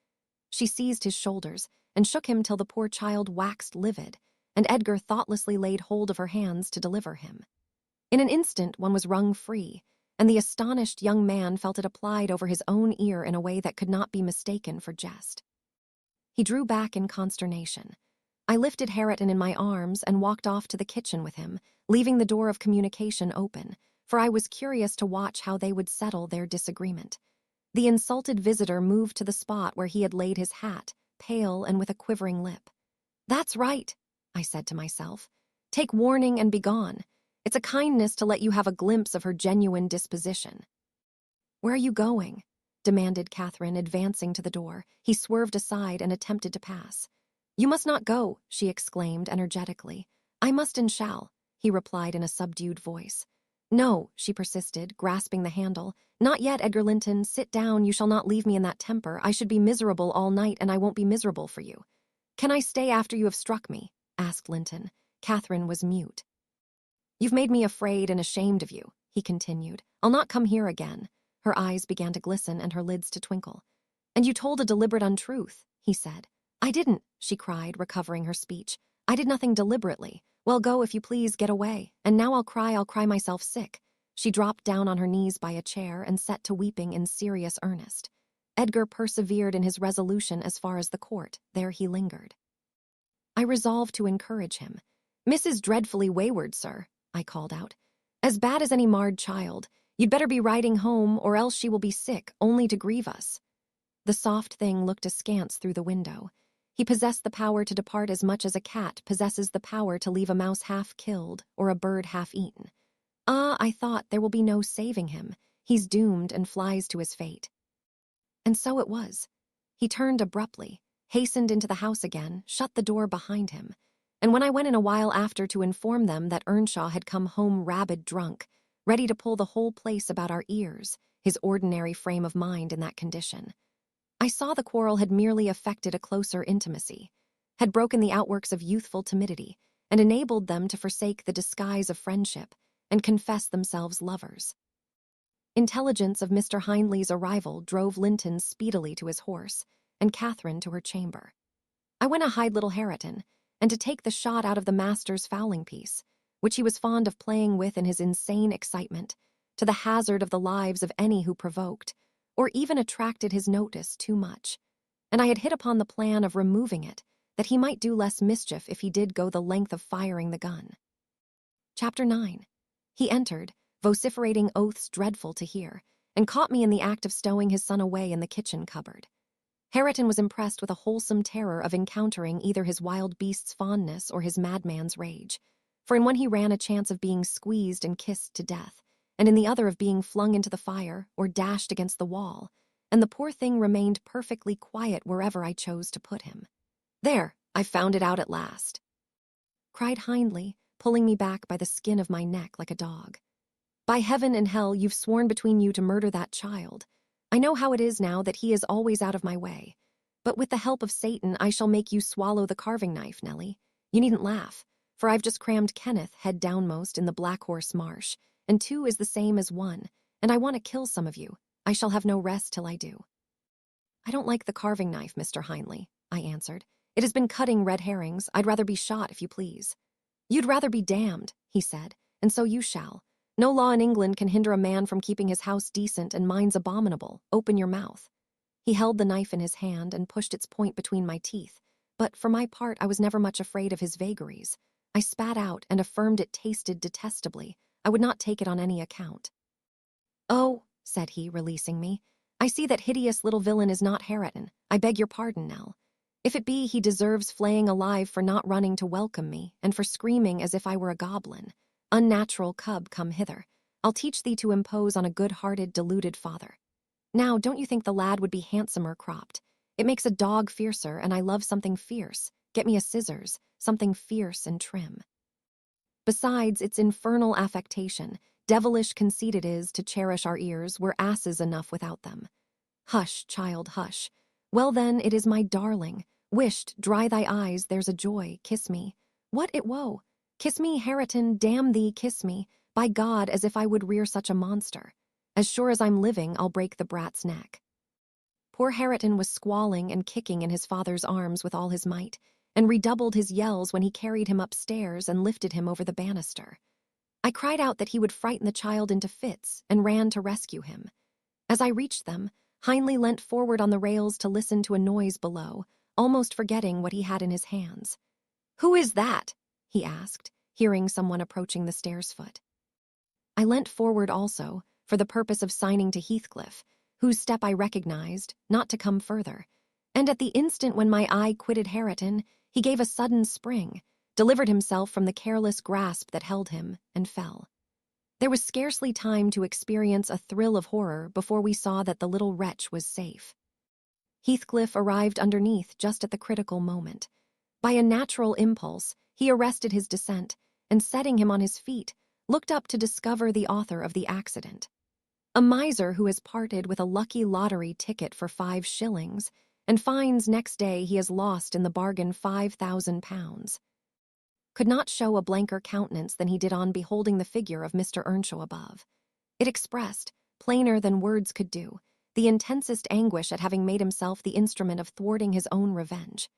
She seized his shoulders and shook him till the poor child waxed livid, and Edgar thoughtlessly laid hold of her hands to deliver him. In an instant one was wrung free, and the astonished young man felt it applied over his own ear in a way that could not be mistaken for jest. He drew back in consternation. I lifted Hareton in my arms and walked off to the kitchen with him, leaving the door of communication open, for I was curious to watch how they would settle their disagreement. The insulted visitor moved to the spot where he had laid his hat, pale and with a quivering lip. "That's right," I said to myself. "Take warning and begone. It's a kindness to let you have a glimpse of her genuine disposition." "Where are you going?" demanded Catherine, advancing to the door. He swerved aside and attempted to pass. "You must not go," she exclaimed energetically. "I must and shall," he replied in a subdued voice. "No," she persisted, grasping the handle. "Not yet, Edgar Linton. Sit down. You shall not leave me in that temper. I should be miserable all night, and I won't be miserable for you." "Can I stay after you have struck me?" asked Linton. Catherine was mute. "You've made me afraid and ashamed of you," he continued. "I'll not come here again." Her eyes began to glisten and her lids to twinkle. "And you told a deliberate untruth," he said. "I didn't," she cried, recovering her speech. "I did nothing deliberately. Well, go, if you please, get away. And now I'll cry myself sick." She dropped down on her knees by a chair and set to weeping in serious earnest. Edgar persevered in his resolution as far as the court. There he lingered. I resolved to encourage him. "Miss is dreadfully wayward, sir," I called out. "As bad as any marred child. You'd better be riding home, or else she will be sick, only to grieve us." The soft thing looked askance through the window. He possessed the power to depart as much as a cat possesses the power to leave a mouse half killed or a bird half eaten. Ah, I thought, there will be no saving him. He's doomed and flies to his fate. And so it was. He turned abruptly, hastened into the house again, shut the door behind him, and when I went in a while after to inform them that Earnshaw had come home rabid drunk, ready to pull the whole place about our ears, his ordinary frame of mind in that condition, I saw the quarrel had merely affected a closer intimacy, had broken the outworks of youthful timidity, and enabled them to forsake the disguise of friendship and confess themselves lovers. Intelligence of Mr. Hindley's arrival drove Linton speedily to his horse, and Catherine to her chamber. I went to hide little Hareton, and to take the shot out of the master's fowling piece, which he was fond of playing with in his insane excitement, to the hazard of the lives of any who provoked, or even attracted his notice too much. And I had hit upon the plan of removing it, that he might do less mischief if he did go the length of firing the gun. Chapter 9. He entered, vociferating oaths dreadful to hear, and caught me in the act of stowing his son away in the kitchen cupboard. Hareton was impressed with a wholesome terror of encountering either his wild beast's fondness or his madman's rage, for in one he ran a chance of being squeezed and kissed to death, and in the other of being flung into the fire or dashed against the wall, and the poor thing remained perfectly quiet wherever I chose to put him. "There, I've found it out at last," cried Hindley, pulling me back by the skin of my neck like a dog. "By heaven and hell, you've sworn between you to murder that child. I know how it is now that he is always out of my way. But with the help of Satan, I shall make you swallow the carving knife, Nellie. You needn't laugh, for I've just crammed Kenneth head downmost in the Black Horse Marsh, and 2 is the same as 1, and I want to kill some of you. I shall have no rest till I do." "I don't like the carving knife, Mr. Hindley," I answered. "It has been cutting red herrings. I'd rather be shot, if you please." "You'd rather be damned," he said, "and so you shall. No law in England can hinder a man from keeping his house decent, and mine's abominable. Open your mouth." He held the knife in his hand and pushed its point between my teeth, but for my part I was never much afraid of his vagaries. I spat out and affirmed it tasted detestably. I would not take it on any account. "Oh," said he, releasing me, "I see that hideous little villain is not Hareton. I beg your pardon, Nell. If it be, he deserves flaying alive for not running to welcome me, and for screaming as if I were a goblin. Unnatural cub, come hither. I'll teach thee to impose on a good-hearted, deluded father. Now, don't you think the lad would be handsomer cropped? It makes a dog fiercer, and I love something fierce. Get me a scissors, something fierce and trim. Besides, its infernal affectation, devilish conceit it is to cherish our ears, we're asses enough without them. Hush, child, hush. Well then, it is my darling. Wisht, dry thy eyes, there's a joy, kiss me. What it woe? Kiss me, Hareton, damn thee, kiss me. By God, as if I would rear such a monster. As sure as I'm living, I'll break the brat's neck." Poor Hareton was squalling and kicking in his father's arms with all his might, and redoubled his yells when he carried him upstairs and lifted him over the banister. I cried out that he would frighten the child into fits, and ran to rescue him. As I reached them, Hindley leant forward on the rails to listen to a noise below, almost forgetting what he had in his hands. "Who is that?" he asked, hearing someone approaching the stairs foot. I leant forward also, for the purpose of signing to Heathcliff, whose step I recognized, not to come further, and at the instant when my eye quitted Hareton, he gave a sudden spring, delivered himself from the careless grasp that held him, and fell. There was scarcely time to experience a thrill of horror before we saw that the little wretch was safe. Heathcliff arrived underneath just at the critical moment. By a natural impulse, he arrested his descent, and setting him on his feet, looked up to discover the author of the accident. A miser who has parted with a lucky lottery ticket for 5 shillings, and finds next day he has lost in the bargain £5,000. Could not show a blanker countenance than he did on beholding the figure of Mr. Earnshaw above. It expressed, plainer than words could do, the intensest anguish at having made himself the instrument of thwarting his own revenge.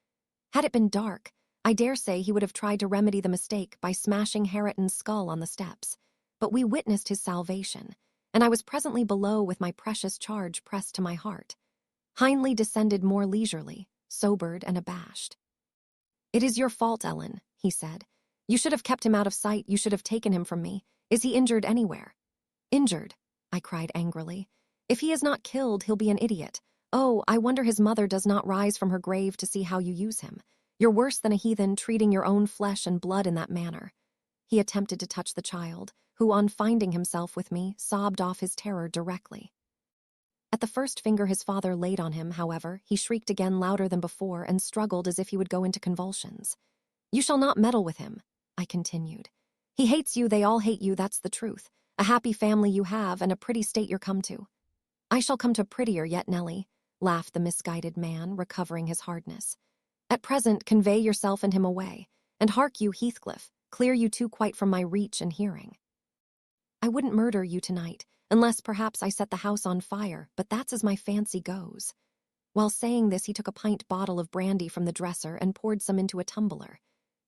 Had it been dark, I dare say he would have tried to remedy the mistake by smashing Hareton's skull on the steps, but we witnessed his salvation, and I was presently below with my precious charge pressed to my heart. Hindley descended more leisurely, sobered and abashed. "It is your fault, Ellen," he said. "You should have kept him out of sight. You should have taken him from me. Is he injured anywhere?" "Injured?" I cried angrily. "If he is not killed, he'll be an idiot. Oh, I wonder his mother does not rise from her grave to see how you use him. You're worse than a heathen, treating your own flesh and blood in that manner." He attempted to touch the child, who, on finding himself with me, sobbed off his terror directly. At the first finger his father laid on him, however, he shrieked again louder than before and struggled as if he would go into convulsions. "You shall not meddle with him," I continued. "He hates you, they all hate you, that's the truth. A happy family you have, and a pretty state you're come to." "I shall come to prettier yet, Nellie," laughed the misguided man, recovering his hardness. "At present, convey yourself and him away, and hark you, Heathcliff, clear you two quite from my reach and hearing. I wouldn't murder you tonight, unless perhaps I set the house on fire, but that's as my fancy goes." While saying this, he took a pint bottle of brandy from the dresser and poured some into a tumbler.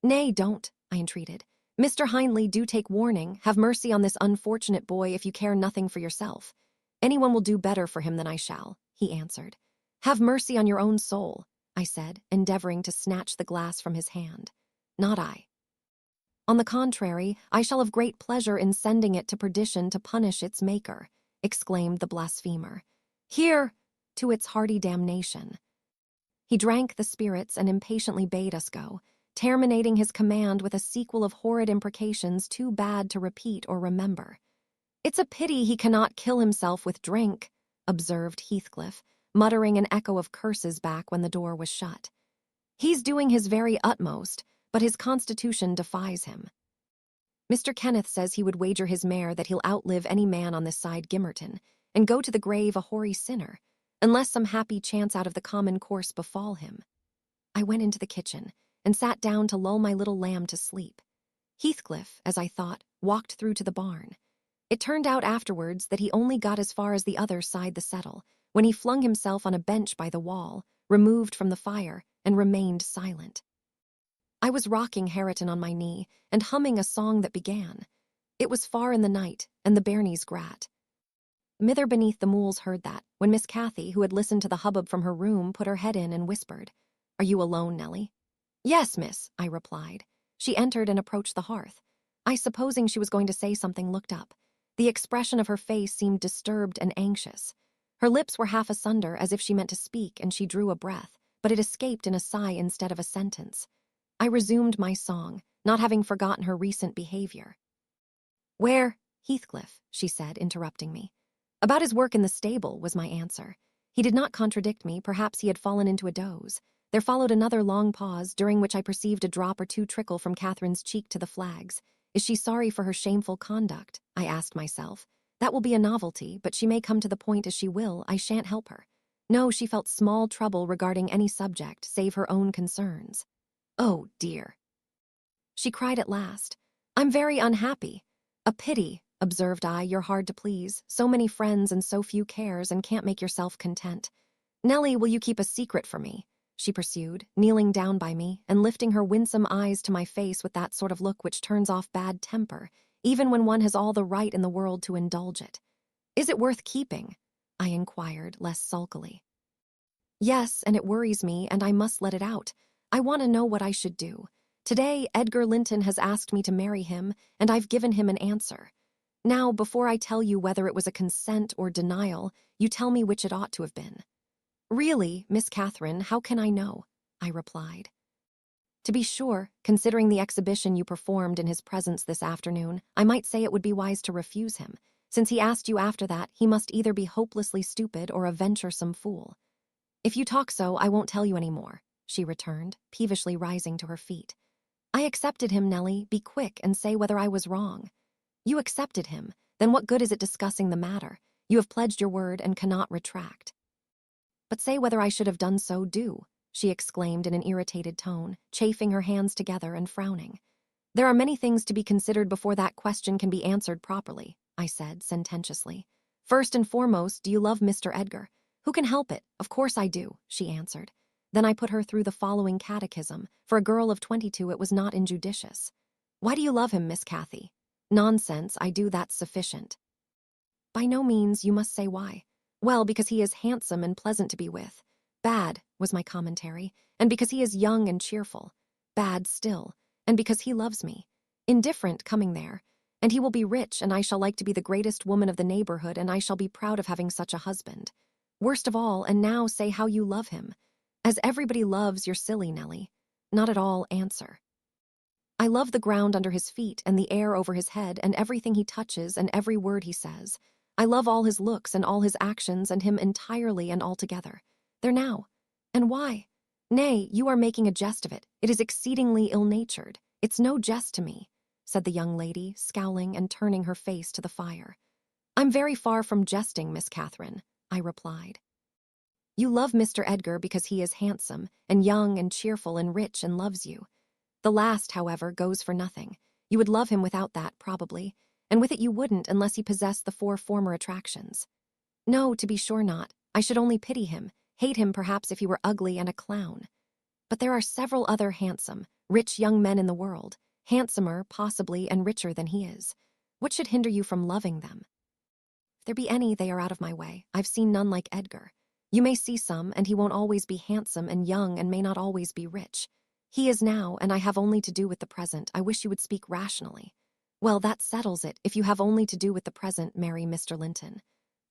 Nay, don't, I entreated. Mr. Hindley, do take warning. Have mercy on this unfortunate boy if you care nothing for yourself. Anyone will do better for him than I shall, he answered. Have mercy on your own soul, I said, endeavoring to snatch the glass from his hand. Not I. On the contrary, I shall have great pleasure in sending it to perdition to punish its maker, exclaimed the blasphemer. Here, to its hearty damnation. He drank the spirits and impatiently bade us go, terminating his command with a sequel of horrid imprecations too bad to repeat or remember. It's a pity he cannot kill himself with drink, observed Heathcliff, muttering an echo of curses back when the door was shut. He's doing his very utmost, but his constitution defies him. Mr. Kenneth says he would wager his mare that he'll outlive any man on this side Gimmerton, and go to the grave a hoary sinner, unless some happy chance out of the common course befall him. I went into the kitchen, and sat down to lull my little lamb to sleep. Heathcliff, as I thought, walked through to the barn. It turned out afterwards that he only got as far as the other side the settle, when he flung himself on a bench by the wall, removed from the fire, and remained silent. I was rocking Hareton on my knee and humming a song that began. It was far in the night, and the bairnies grat. Mither beneath the mools heard that, when Miss Cathy, who had listened to the hubbub from her room, put her head in and whispered, "Are you alone, Nellie?" "Yes, miss," I replied. She entered and approached the hearth. I, supposing she was going to say something, looked up. The expression of her face seemed disturbed and anxious. Her lips were half asunder as if she meant to speak, and she drew a breath, but it escaped in a sigh instead of a sentence. I resumed my song, not having forgotten her recent behavior. "Where, Heathcliff," she said, interrupting me. "About his work in the stable," was my answer. He did not contradict me. Perhaps he had fallen into a doze. There followed another long pause, during which I perceived a drop or two trickle from Catherine's cheek to the flags. Is she sorry for her shameful conduct? I asked myself. That will be a novelty, but she may come to the point as she will. I shan't help her. No, she felt small trouble regarding any subject, save her own concerns. Oh, dear. She cried at last. "I'm very unhappy." "A pity," observed I, "you're hard to please. So many friends and so few cares, and can't make yourself content. Nellie, will you keep a secret for me?" she pursued, kneeling down by me and lifting her winsome eyes to my face with that sort of look which turns off bad temper, even when one has all the right in the world to indulge it. "Is it worth keeping?" I inquired, less sulkily. "Yes, and it worries me, and I must let it out. I want to know what I should do. Today, Edgar Linton has asked me to marry him, and I've given him an answer. Now, before I tell you whether it was a consent or denial, you tell me which it ought to have been." "Really, Miss Catherine, how can I know?" I replied. "To be sure, considering the exhibition you performed in his presence this afternoon, I might say it would be wise to refuse him. Since he asked you after that, he must either be hopelessly stupid or a venturesome fool." "If you talk so, I won't tell you any more," she returned, peevishly rising to her feet. "I accepted him, Nellie. Be quick and say whether I was wrong." "You accepted him. Then what good is it discussing the matter? You have pledged your word and cannot retract." "But say whether I should have done so, do," she exclaimed in an irritated tone, chafing her hands together and frowning. "There are many things to be considered before that question can be answered properly," I said sententiously. "First and foremost, do you love Mr. Edgar?" "Who can help it? Of course I do," she answered. Then I put her through the following catechism. For a girl of 22, it was not injudicious. "Why do you love him, Miss Cathy?" "Nonsense, I do, that's sufficient." "By no means, you must say why." "Well, because he is handsome and pleasant to be with." "Bad," was my commentary. "And because he is young and cheerful." "Bad still. And because he loves me." "Indifferent, coming there. And he will be rich, and I shall like to be the greatest woman of the neighborhood, and I shall be proud of having such a husband." "Worst of all, and now say how you love him." "As everybody loves, you're silly, Nellie." "Not at all, answer." "I love the ground under his feet and the air over his head and everything he touches and every word he says. I love all his looks and all his actions and him entirely and altogether. There now. And why? Nay, you are making a jest of it. It is exceedingly ill-natured. It's no jest to me," said the young lady, scowling and turning her face to the fire. "I'm very far from jesting, Miss Catherine," I replied. "You love Mr. Edgar because he is handsome and young and cheerful and rich and loves you. The last, however, goes for nothing. You would love him without that, probably, and with it you wouldn't unless he possessed the 4 former attractions." "No, to be sure not. I should only pity him, hate him perhaps if he were ugly and a clown. But there are several other handsome, rich young men in the world, handsomer, possibly, and richer than he is. What should hinder you from loving them? If there be any, they are out of my way. I've seen none like Edgar. You may see some, and he won't always be handsome and young and may not always be rich. He is now, and I have only to do with the present. I wish you would speak rationally. Well, that settles it. If you have only to do with the present, marry Mr. Linton.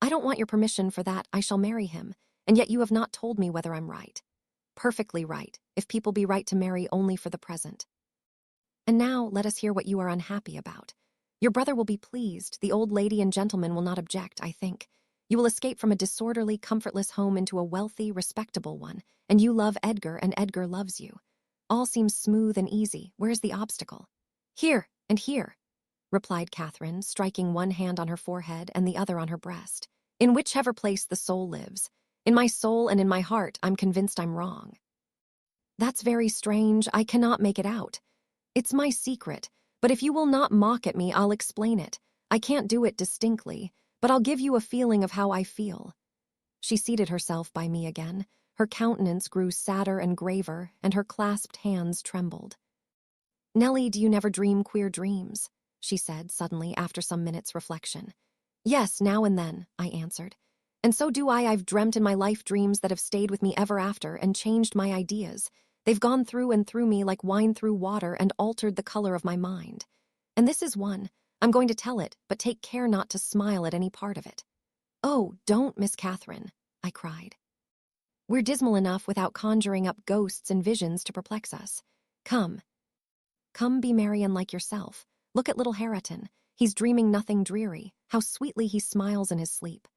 I don't want your permission for that. I shall marry him, and yet you have not told me whether I'm right. Perfectly right, if people be right to marry only for the present. And now let us hear what you are unhappy about. Your brother will be pleased. The old lady and gentleman will not object, I think. You will escape from a disorderly, comfortless home into a wealthy, respectable one, and you love Edgar, and Edgar loves you. All seems smooth and easy. Where's the obstacle? Here, and here, replied Catherine, striking one hand on her forehead and the other on her breast. In whichever place the soul lives. In my soul and in my heart, I'm convinced I'm wrong. That's very strange. I cannot make it out. It's my secret, but if you will not mock at me, I'll explain it. I can't do it distinctly, but I'll give you a feeling of how I feel. She seated herself by me again. Her countenance grew sadder and graver, and her clasped hands trembled. Nellie, do you never dream queer dreams? She said suddenly after some minutes' reflection. Yes, now and then, I answered. And so do I. I've dreamt in my life dreams that have stayed with me ever after and changed my ideas. They've gone through and through me like wine through water and altered the color of my mind. And this is one. I'm going to tell it, but take care not to smile at any part of it. Oh, don't, Miss Catherine, I cried. We're dismal enough without conjuring up ghosts and visions to perplex us. Come, be merry and like yourself. Look at little Hareton. He's dreaming nothing dreary. How sweetly he smiles in his sleep.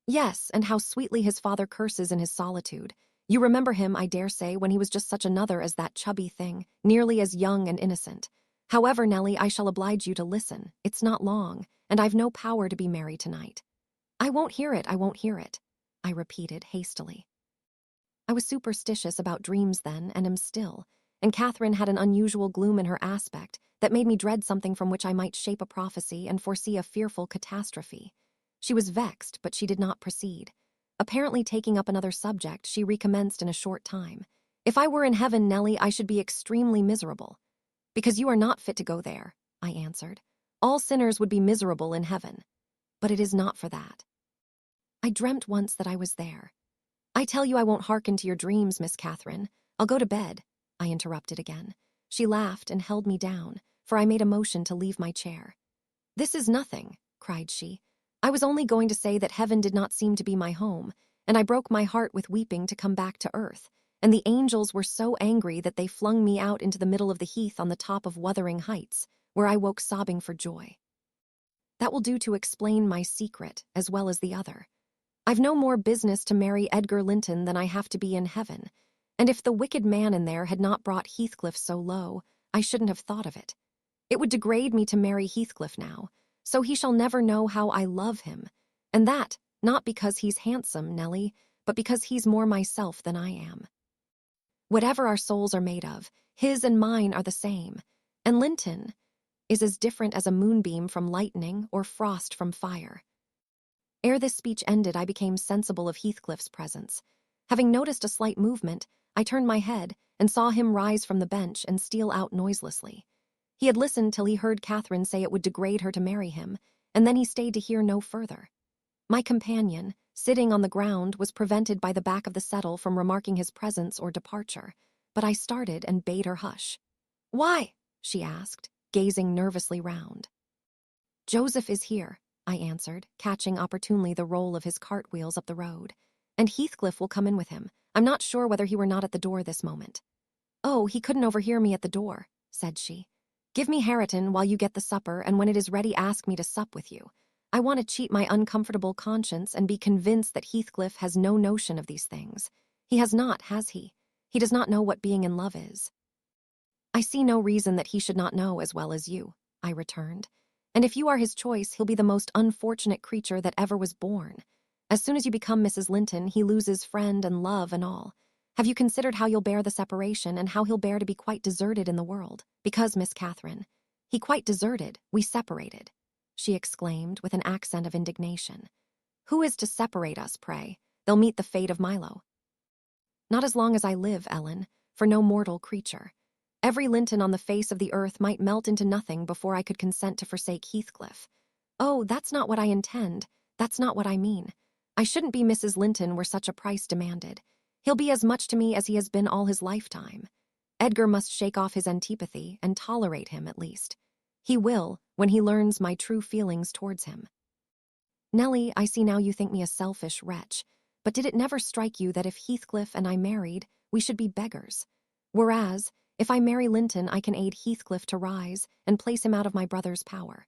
Yes, and how sweetly his father curses in his solitude. You remember him, I dare say, when he was just such another as that chubby thing, nearly as young and innocent. However, Nellie, I shall oblige you to listen. It's not long, and I've no power to be merry tonight. I won't hear it, I repeated hastily. I was superstitious about dreams then, and am still, and Catherine had an unusual gloom in her aspect that made me dread something from which I might shape a prophecy and foresee a fearful catastrophe. She was vexed, but she did not proceed. Apparently taking up another subject, she recommenced in a short time. If I were in heaven, Nellie, I should be extremely miserable. Because you are not fit to go there, I answered. All sinners would be miserable in heaven. But it is not for that. I dreamt once that I was there. I tell you I won't hearken to your dreams, Miss Catherine. I'll go to bed, I interrupted again. She laughed and held me down, for I made a motion to leave my chair. This is nothing, cried she. I was only going to say that heaven did not seem to be my home, and I broke my heart with weeping to come back to earth, and the angels were so angry that they flung me out into the middle of the heath on the top of Wuthering Heights, where I woke sobbing for joy. That will do to explain my secret, as well as the other. I've no more business to marry Edgar Linton than I have to be in heaven, and if the wicked man in there had not brought Heathcliff so low, I shouldn't have thought of it. It would degrade me to marry Heathcliff now, so he shall never know how I love him, and that, not because he's handsome, Nellie, but because he's more myself than I am. Whatever our souls are made of, his and mine are the same, and Linton is as different as a moonbeam from lightning or frost from fire. Ere this speech ended, I became sensible of Heathcliff's presence. Having noticed a slight movement, I turned my head and saw him rise from the bench and steal out noiselessly. He had listened till he heard Catherine say it would degrade her to marry him, and then he stayed to hear no further. My companion, sitting on the ground, was prevented by the back of the settle from remarking his presence or departure, but I started and bade her hush. Why? She asked, gazing nervously round. Joseph is here, I answered, catching opportunely the roll of his cartwheels up the road. And Heathcliff will come in with him. I'm not sure whether he were not at the door this moment. Oh, he couldn't overhear me at the door, said she. Give me Hareton while you get the supper, and when it is ready ask me to sup with you. I want to cheat my uncomfortable conscience and be convinced that Heathcliff has no notion of these things. He has not, has he? He does not know what being in love is. I see no reason that he should not know as well as you, I returned. And if you are his choice, he'll be the most unfortunate creature that ever was born. As soon as you become Mrs. Linton, he loses friend and love and all. Have you considered how you'll bear the separation and how he'll bear to be quite deserted in the world? Because, Miss Catherine, he quite deserted, we separated, she exclaimed with an accent of indignation. Who is to separate us, pray? They'll meet the fate of Milo. Not as long as I live, Ellen, for no mortal creature. Every Linton on the face of the earth might melt into nothing before I could consent to forsake Heathcliff. Oh, that's not what I intend. That's not what I mean. I shouldn't be Mrs. Linton were such a price demanded. He'll be as much to me as he has been all his lifetime. Edgar must shake off his antipathy and tolerate him at least. He will, when he learns my true feelings towards him. Nellie, I see now you think me a selfish wretch, but did it never strike you that if Heathcliff and I married, we should be beggars? Whereas, if I marry Linton, I can aid Heathcliff to rise and place him out of my brother's power.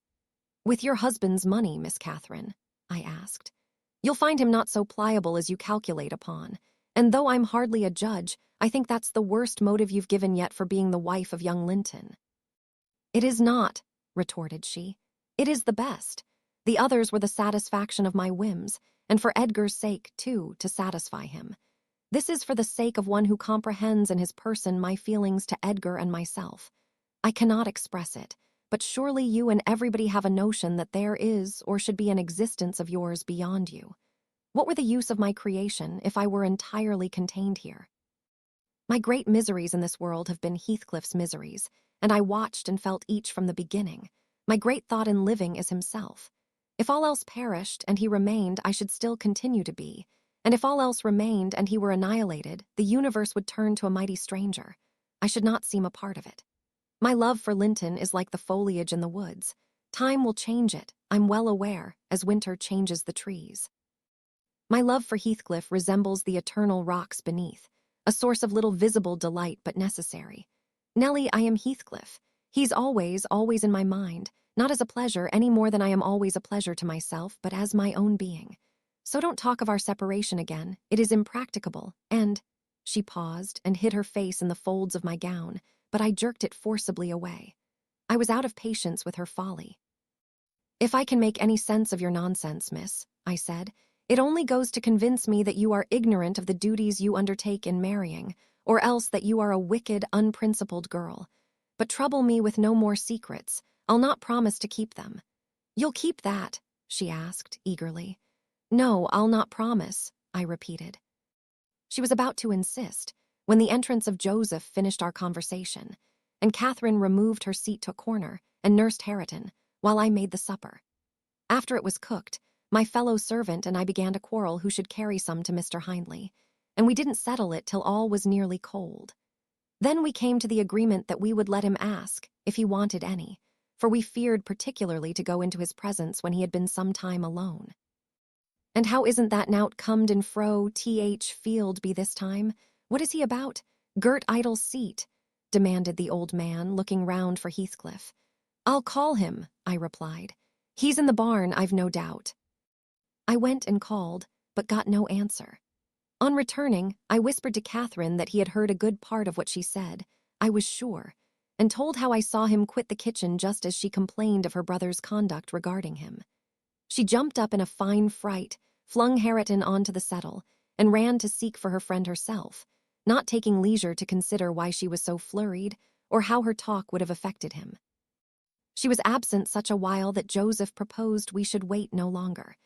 With your husband's money, Miss Catherine, I asked. You'll find him not so pliable as you calculate upon, and though I'm hardly a judge, I think that's the worst motive you've given yet for being the wife of young Linton. It is not, retorted she. It is the best. The others were the satisfaction of my whims, and for Edgar's sake, too, to satisfy him. This is for the sake of one who comprehends in his person my feelings to Edgar and myself. I cannot express it, but surely you and everybody have a notion that there is or should be an existence of yours beyond you. What were the use of my creation if I were entirely contained here? My great miseries in this world have been Heathcliff's miseries, and I watched and felt each from the beginning. My great thought in living is himself. If all else perished and he remained, I should still continue to be. And if all else remained and he were annihilated, the universe would turn to a mighty stranger. I should not seem a part of it. My love for Linton is like the foliage in the woods. Time will change it, I'm well aware, as winter changes the trees. My love for Heathcliff resembles the eternal rocks beneath, a source of little visible delight but necessary. Nellie, I am Heathcliff. He's always in my mind, not as a pleasure any more than I am always a pleasure to myself, but as my own being. So don't talk of our separation again. It is impracticable, and— She paused and hid her face in the folds of my gown, but I jerked it forcibly away. I was out of patience with her folly. If I can make any sense of your nonsense, miss, I said, it only goes to convince me that you are ignorant of the duties you undertake in marrying, or else that you are a wicked, unprincipled girl. But trouble me with no more secrets. I'll not promise to keep them. You'll keep that? She asked, eagerly. No, I'll not promise, I repeated. She was about to insist, when the entrance of Joseph finished our conversation, and Catherine removed her seat to a corner and nursed Hareton, while I made the supper. After it was cooked, my fellow servant and I began to quarrel who should carry some to Mr. Hindley, and we didn't settle it till all was nearly cold. Then we came to the agreement that we would let him ask, if he wanted any, for we feared particularly to go into his presence when he had been some time alone. And how isn't that Nout comed and fro Th Field be this time? What is he about? Girt idle seat, demanded the old man, looking round for Heathcliff. I'll call him, I replied. He's in the barn, I've no doubt. I went and called, but got no answer. On returning, I whispered to Catherine that he had heard a good part of what she said, I was sure, and told how I saw him quit the kitchen just as she complained of her brother's conduct regarding him. She jumped up in a fine fright, flung Hareton onto the settle, and ran to seek for her friend herself, not taking leisure to consider why she was so flurried, or how her talk would have affected him. She was absent such a while that Joseph proposed we should wait no longer.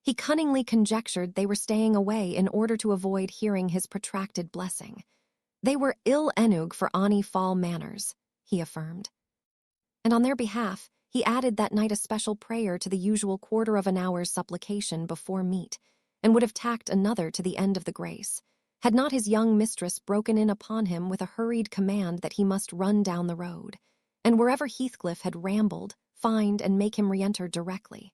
He cunningly conjectured they were staying away in order to avoid hearing his protracted blessing. They were ill enug for Ani Fall manners, he affirmed. And on their behalf, he added that night a special prayer to the usual quarter of an hour's supplication before meat, and would have tacked another to the end of the grace, had not his young mistress broken in upon him with a hurried command that he must run down the road, and wherever Heathcliff had rambled, find and make him re-enter directly.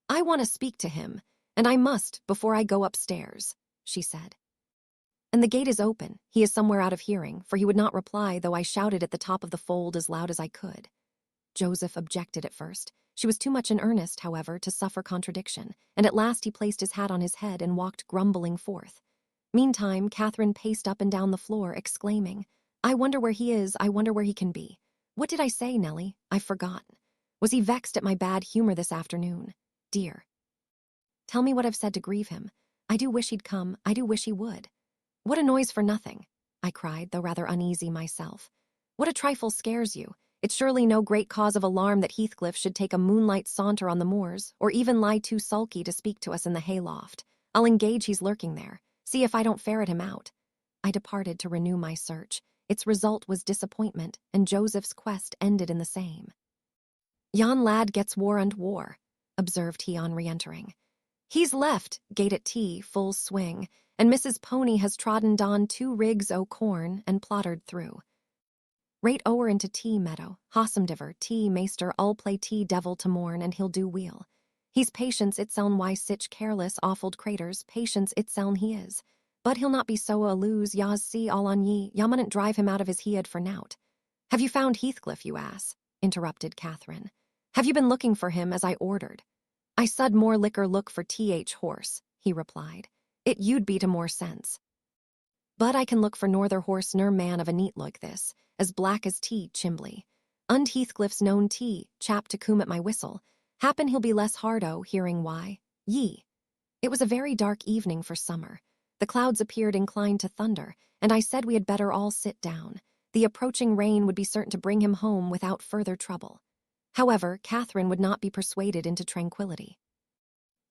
I want to speak to him, and I must before I go upstairs, she said. And the gate is open. He is somewhere out of hearing, for he would not reply, though I shouted at the top of the fold as loud as I could. Joseph objected at first. She was too much in earnest, however, to suffer contradiction, and at last he placed his hat on his head and walked grumbling forth. Meantime, Catherine paced up and down the floor, exclaiming, I wonder where he is, I wonder where he can be. What did I say, Nellie? I've forgotten. Was he vexed at my bad humor this afternoon? Dear. Tell me what I've said to grieve him. I do wish he'd come, I do wish he would. What a noise for nothing, I cried, though rather uneasy myself. What a trifle scares you. It's surely no great cause of alarm that Heathcliff should take a moonlight saunter on the moors, or even lie too sulky to speak to us in the hayloft. I'll engage he's lurking there. See if I don't ferret him out. I departed to renew my search. its result was disappointment, and Joseph's quest ended in the same. "Yon lad gets war and war," observed he on re-entering. "He's left, gate at tea, full swing, and Mrs. Pony has trodden down 2 rigs o' corn and plottered through. Rate ower into tea meadow, Hossumdiver, tea maester, I'll play tea devil to morn, and he'll do weel. He's patience itseln why sich careless, awful craters, patience itseln he is. But he'll not be so a lose, ya's see all on ye, ya mun't drive him out of his head for nowt." "Have you found Heathcliff, you ass?" interrupted Catherine. "Have you been looking for him as I ordered?" "I sud more liquor look for horse," he replied. "It you'd be to more sense. But I can look for norther horse ner man of a neat like this, as black as tea, chimbly. Und Heathcliff's known tea, chap to coom at my whistle. Happen he'll be less hard-o, hearing why. Ye." It was a very dark evening for summer. The clouds appeared inclined to thunder, and I said we had better all sit down. The approaching rain would be certain to bring him home without further trouble. However, Catherine would not be persuaded into tranquility.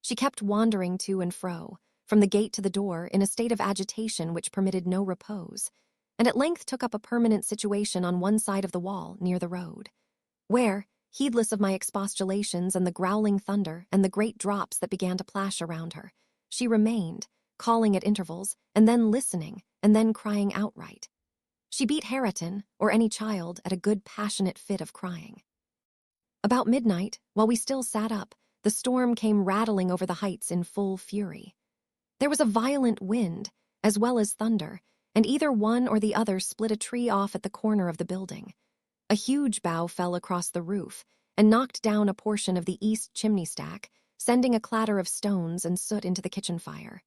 She kept wandering to and fro, from the gate to the door, in a state of agitation which permitted no repose, and at length took up a permanent situation on one side of the wall, near the road, where, heedless of my expostulations and the growling thunder and the great drops that began to plash around her, she remained, calling at intervals, and then listening, and then crying outright. She beat Hareton, or any child, at a good passionate fit of crying. About midnight, while we still sat up, the storm came rattling over the heights in full fury. There was a violent wind, as well as thunder, and either one or the other split a tree off at the corner of the building. A huge bough fell across the roof and knocked down a portion of the east chimney stack, sending a clatter of stones and soot into the kitchen fire.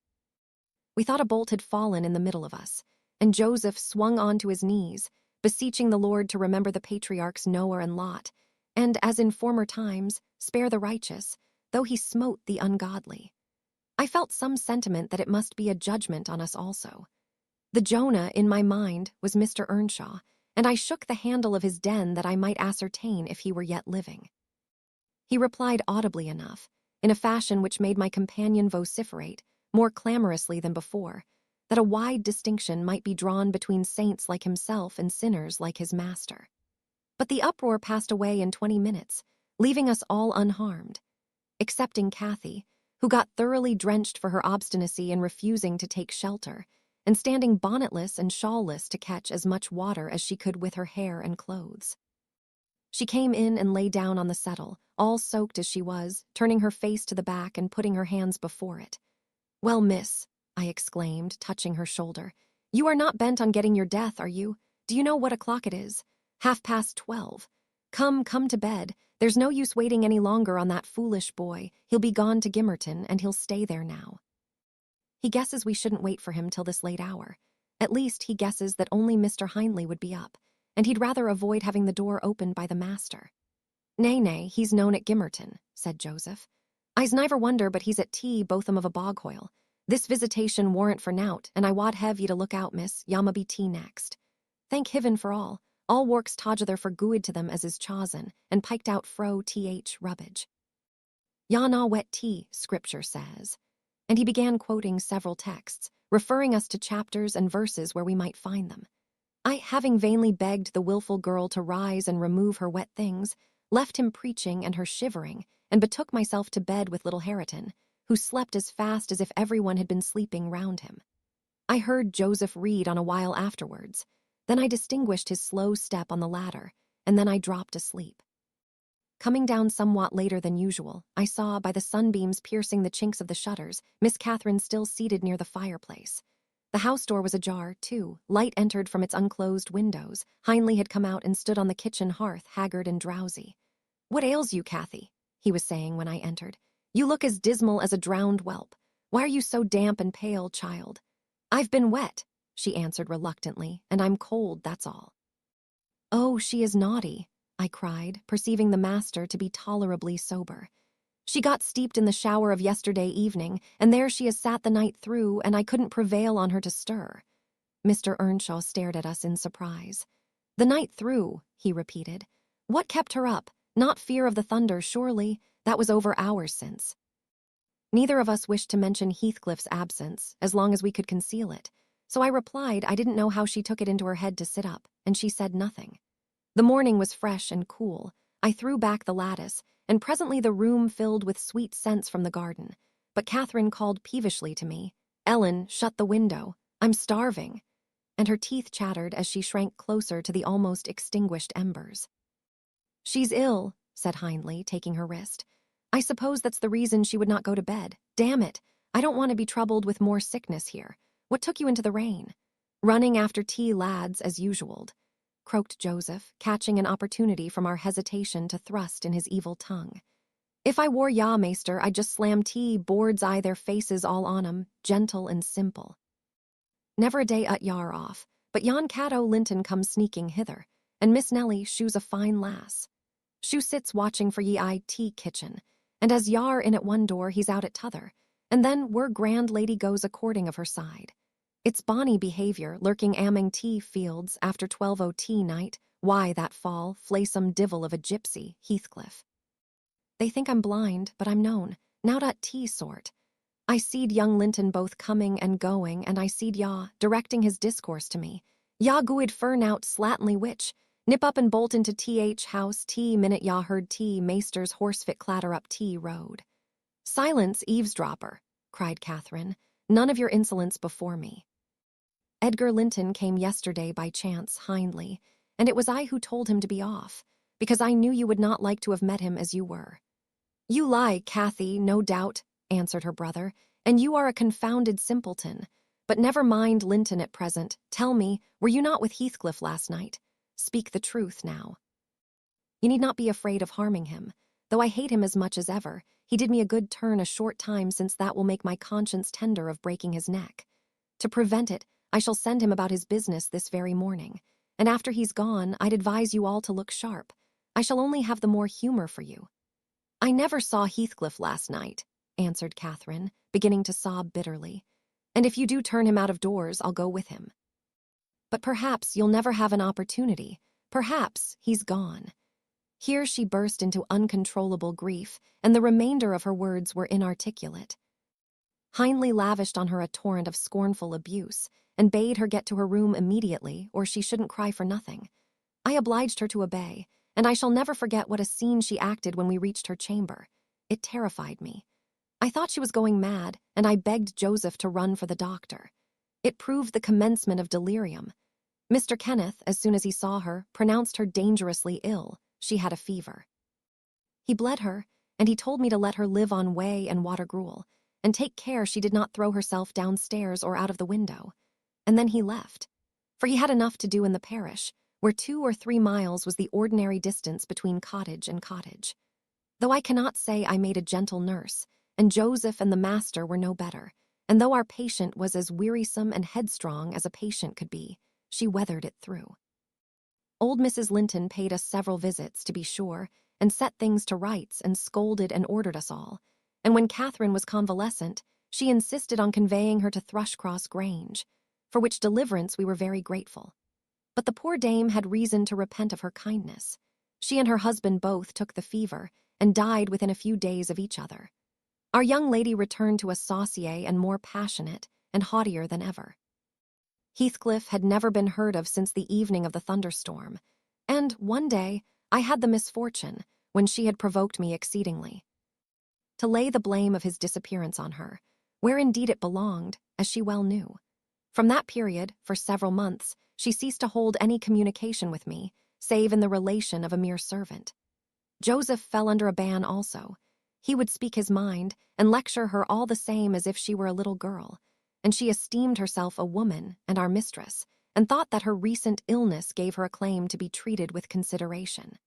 We thought a bolt had fallen in the middle of us, and Joseph swung on to his knees, beseeching the Lord to remember the patriarchs Noah and Lot, and, as in former times, spare the righteous, though he smote the ungodly. I felt some sentiment that it must be a judgment on us also. The Jonah, in my mind, was Mr. Earnshaw, and I shook the handle of his den that I might ascertain if he were yet living. He replied audibly enough, in a fashion which made my companion vociferate, more clamorously than before, that a wide distinction might be drawn between saints like himself and sinners like his master. But the uproar passed away in 20 minutes, leaving us all unharmed, excepting Cathy, who got thoroughly drenched for her obstinacy in refusing to take shelter, and standing bonnetless and shawlless to catch as much water as she could with her hair and clothes. She came in and lay down on the settle, all soaked as she was, turning her face to the back and putting her hands before it. "Well, miss," I exclaimed, touching her shoulder, "you are not bent on getting your death, are you? Do you know what o'clock it is? 12:30. Come to bed. There's no use waiting any longer on that foolish boy. He'll be gone to Gimmerton, and he'll stay there now. He guesses we shouldn't wait for him till this late hour. At least he guesses that only Mr. Hindley would be up, and he'd rather avoid having the door opened by the master." Nay, he's known at Gimmerton," said Joseph. "I's niver wonder but he's at tea botham of a boghoil. This visitation warrant for nowt, and I wad hev ye to look out, miss, yama be tea next. Thank Hiven for all works together for good to them as is chosen, and piked out fro rubbage. Yana wet tea, scripture says." And he began quoting several texts, referring us to chapters and verses where we might find them. I, having vainly begged the wilful girl to rise and remove her wet things, left him preaching and her shivering, and betook myself to bed with little Hareton, who slept as fast as if everyone had been sleeping round him. I heard Joseph read on a while afterwards. Then I distinguished his slow step on the ladder, and then I dropped asleep. Coming down somewhat later than usual, I saw, by the sunbeams piercing the chinks of the shutters, Miss Catherine still seated near the fireplace. The house door was ajar, too. Light entered from its unclosed windows. Hindley had come out and stood on the kitchen hearth, haggard and drowsy. "What ails you, Cathy?" he was saying when I entered. "You look as dismal as a drowned whelp. Why are you so damp and pale, child?" "I've been wet," she answered reluctantly, "and I'm cold, that's all." "Oh, she is naughty," I cried, perceiving the master to be tolerably sober. "She got steeped in the shower of yesterday evening, and there she has sat the night through, and I couldn't prevail on her to stir." Mr. Earnshaw stared at us in surprise. "The night through," he repeated. "What kept her up? Not fear of the thunder, surely? That was over hours since." Neither of us wished to mention Heathcliff's absence, as long as we could conceal it. So I replied I didn't know how she took it into her head to sit up, and she said nothing. The morning was fresh and cool. I threw back the lattice, and presently the room filled with sweet scents from the garden. But Catherine called peevishly to me, "Ellen, shut the window. I'm starving." And her teeth chattered as she shrank closer to the almost extinguished embers. "She's ill," said Hindley, taking her wrist. "I suppose that's the reason she would not go to bed. Damn it, I don't want to be troubled with more sickness here. What took you into the rain?" "Running after tea, lads, as usual," croaked Joseph, catching an opportunity from our hesitation to thrust in his evil tongue. "If I wore ya, maester, I'd just slam tea, boards eye their faces all on 'em, gentle and simple. Never a day ut yar off, but yon Cato Linton comes sneaking hither, and Miss Nelly, shoe's a fine lass. Shoe sits watching for ye I tea kitchen, and as yar in at one door, he's out at t'other, and then where grand lady goes according of her side. It's bonny behaviour, lurking among tea fields after 12 tea night. Why, that fall, flaysome divil of a gypsy, Heathcliff. They think I'm blind, but I'm known, now dat tea sort. I seed young Linton both coming and going, and I seed ya, directing his discourse to me. Ya gooid fern out slatt'nly witch, nip up and bolt into th house tea minute ya heard tea maester's horsefit clatter up tea road." "Silence, eavesdropper," cried Catherine. "None of your insolence before me. Edgar Linton came yesterday by chance, Hindley, and it was I who told him to be off, because I knew you would not like to have met him as you were." "You lie, Cathy, no doubt," answered her brother, "and you are a confounded simpleton. But never mind Linton at present. Tell me, were you not with Heathcliff last night? Speak the truth now." "You need not be afraid of harming him. Though I hate him as much as ever, he did me a good turn a short time since that will make my conscience tender of breaking his neck. To prevent it, I shall send him about his business this very morning, and after he's gone, I'd advise you all to look sharp. I shall only have the more humour for you." "I never saw Heathcliff last night," answered Catherine, beginning to sob bitterly. "And if you do turn him out of doors, I'll go with him. But perhaps you'll never have an opportunity. Perhaps he's gone." Here she burst into uncontrollable grief, and the remainder of her words were inarticulate. Hindley lavished on her a torrent of scornful abuse, and bade her get to her room immediately, or she shouldn't cry for nothing. I obliged her to obey, and I shall never forget what a scene she acted when we reached her chamber. It terrified me. I thought she was going mad, and I begged Joseph to run for the doctor. It proved the commencement of delirium. Mr. Kenneth, as soon as he saw her, pronounced her dangerously ill. She had a fever. He bled her, and he told me to let her live on whey and water gruel, and take care she did not throw herself downstairs or out of the window. And then he left, for he had enough to do in the parish, where 2 or 3 miles was the ordinary distance between cottage and cottage. Though I cannot say I made a gentle nurse, and Joseph and the master were no better, and though our patient was as wearisome and headstrong as a patient could be, she weathered it through. Old Mrs. Linton paid us several visits, to be sure, and set things to rights and scolded and ordered us all, and when Catherine was convalescent, she insisted on conveying her to Thrushcross Grange, for which deliverance we were very grateful. But the poor dame had reason to repent of her kindness. She and her husband both took the fever, and died within a few days of each other. Our young lady returned to us saucier and more passionate and haughtier than ever. Heathcliff had never been heard of since the evening of the thunderstorm, and one day I had the misfortune, when she had provoked me exceedingly, to lay the blame of his disappearance on her, where indeed it belonged, as she well knew. From that period, for several months, she ceased to hold any communication with me, save in the relation of a mere servant. Joseph fell under a ban also. He would speak his mind, and lecture her all the same as if she were a little girl, and she esteemed herself a woman and our mistress, and thought that her recent illness gave her a claim to be treated with consideration.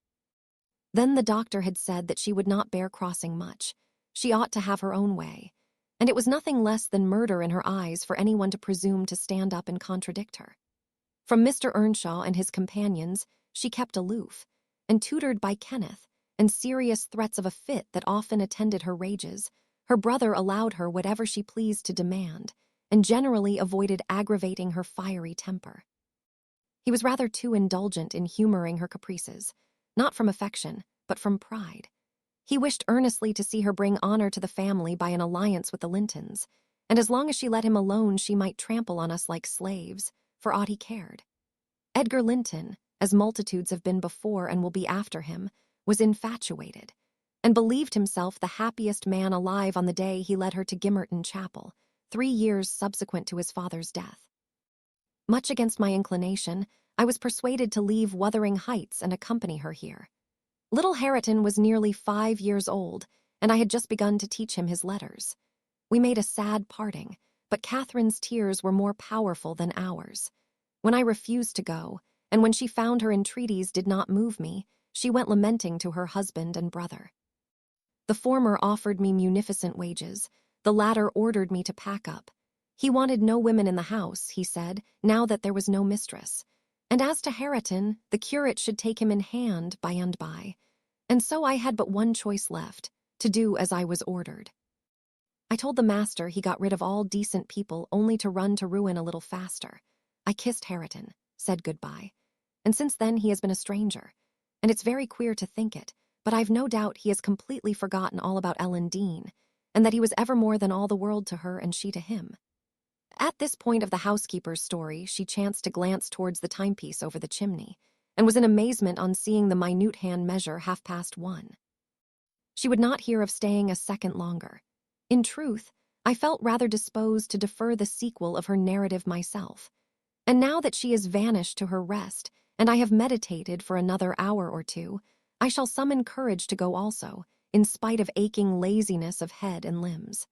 Then the doctor had said that she would not bear crossing much. She ought to have her own way, and it was nothing less than murder in her eyes for anyone to presume to stand up and contradict her. From Mr. Earnshaw and his companions she kept aloof, and tutored by Kenneth, and serious threats of a fit that often attended her rages, her brother allowed her whatever she pleased to demand, and generally avoided aggravating her fiery temper. He was rather too indulgent in humoring her caprices, not from affection, but from pride. He wished earnestly to see her bring honor to the family by an alliance with the Lintons, and as long as she let him alone, she might trample on us like slaves, for aught he cared. Edgar Linton, as multitudes have been before and will be after him, was infatuated, and believed himself the happiest man alive on the day he led her to Gimmerton Chapel, 3 years subsequent to his father's death. Much against my inclination, I was persuaded to leave Wuthering Heights and accompany her here. Little Hareton was nearly 5 years old, and I had just begun to teach him his letters. We made a sad parting, but Catherine's tears were more powerful than ours. When I refused to go, and when she found her entreaties did not move me, she went lamenting to her husband and brother. The former offered me munificent wages, the latter ordered me to pack up. He wanted no women in the house, he said, now that there was no mistress. And as to Hareton, the curate should take him in hand by and by. And so I had but one choice left, to do as I was ordered. I told the master he got rid of all decent people only to run to ruin a little faster. I kissed Hareton, said goodbye. And since then he has been a stranger. And it's very queer to think it, but I've no doubt he has completely forgotten all about Ellen Dean, and that he was ever more than all the world to her and she to him. At this point of the housekeeper's story, she chanced to glance towards the timepiece over the chimney, and was in amazement on seeing the minute hand measure 1:30. She would not hear of staying a second longer. In truth, I felt rather disposed to defer the sequel of her narrative myself. And now that she has vanished to her rest, and I have meditated for another hour or two, I shall summon courage to go also, in spite of aching laziness of head and limbs.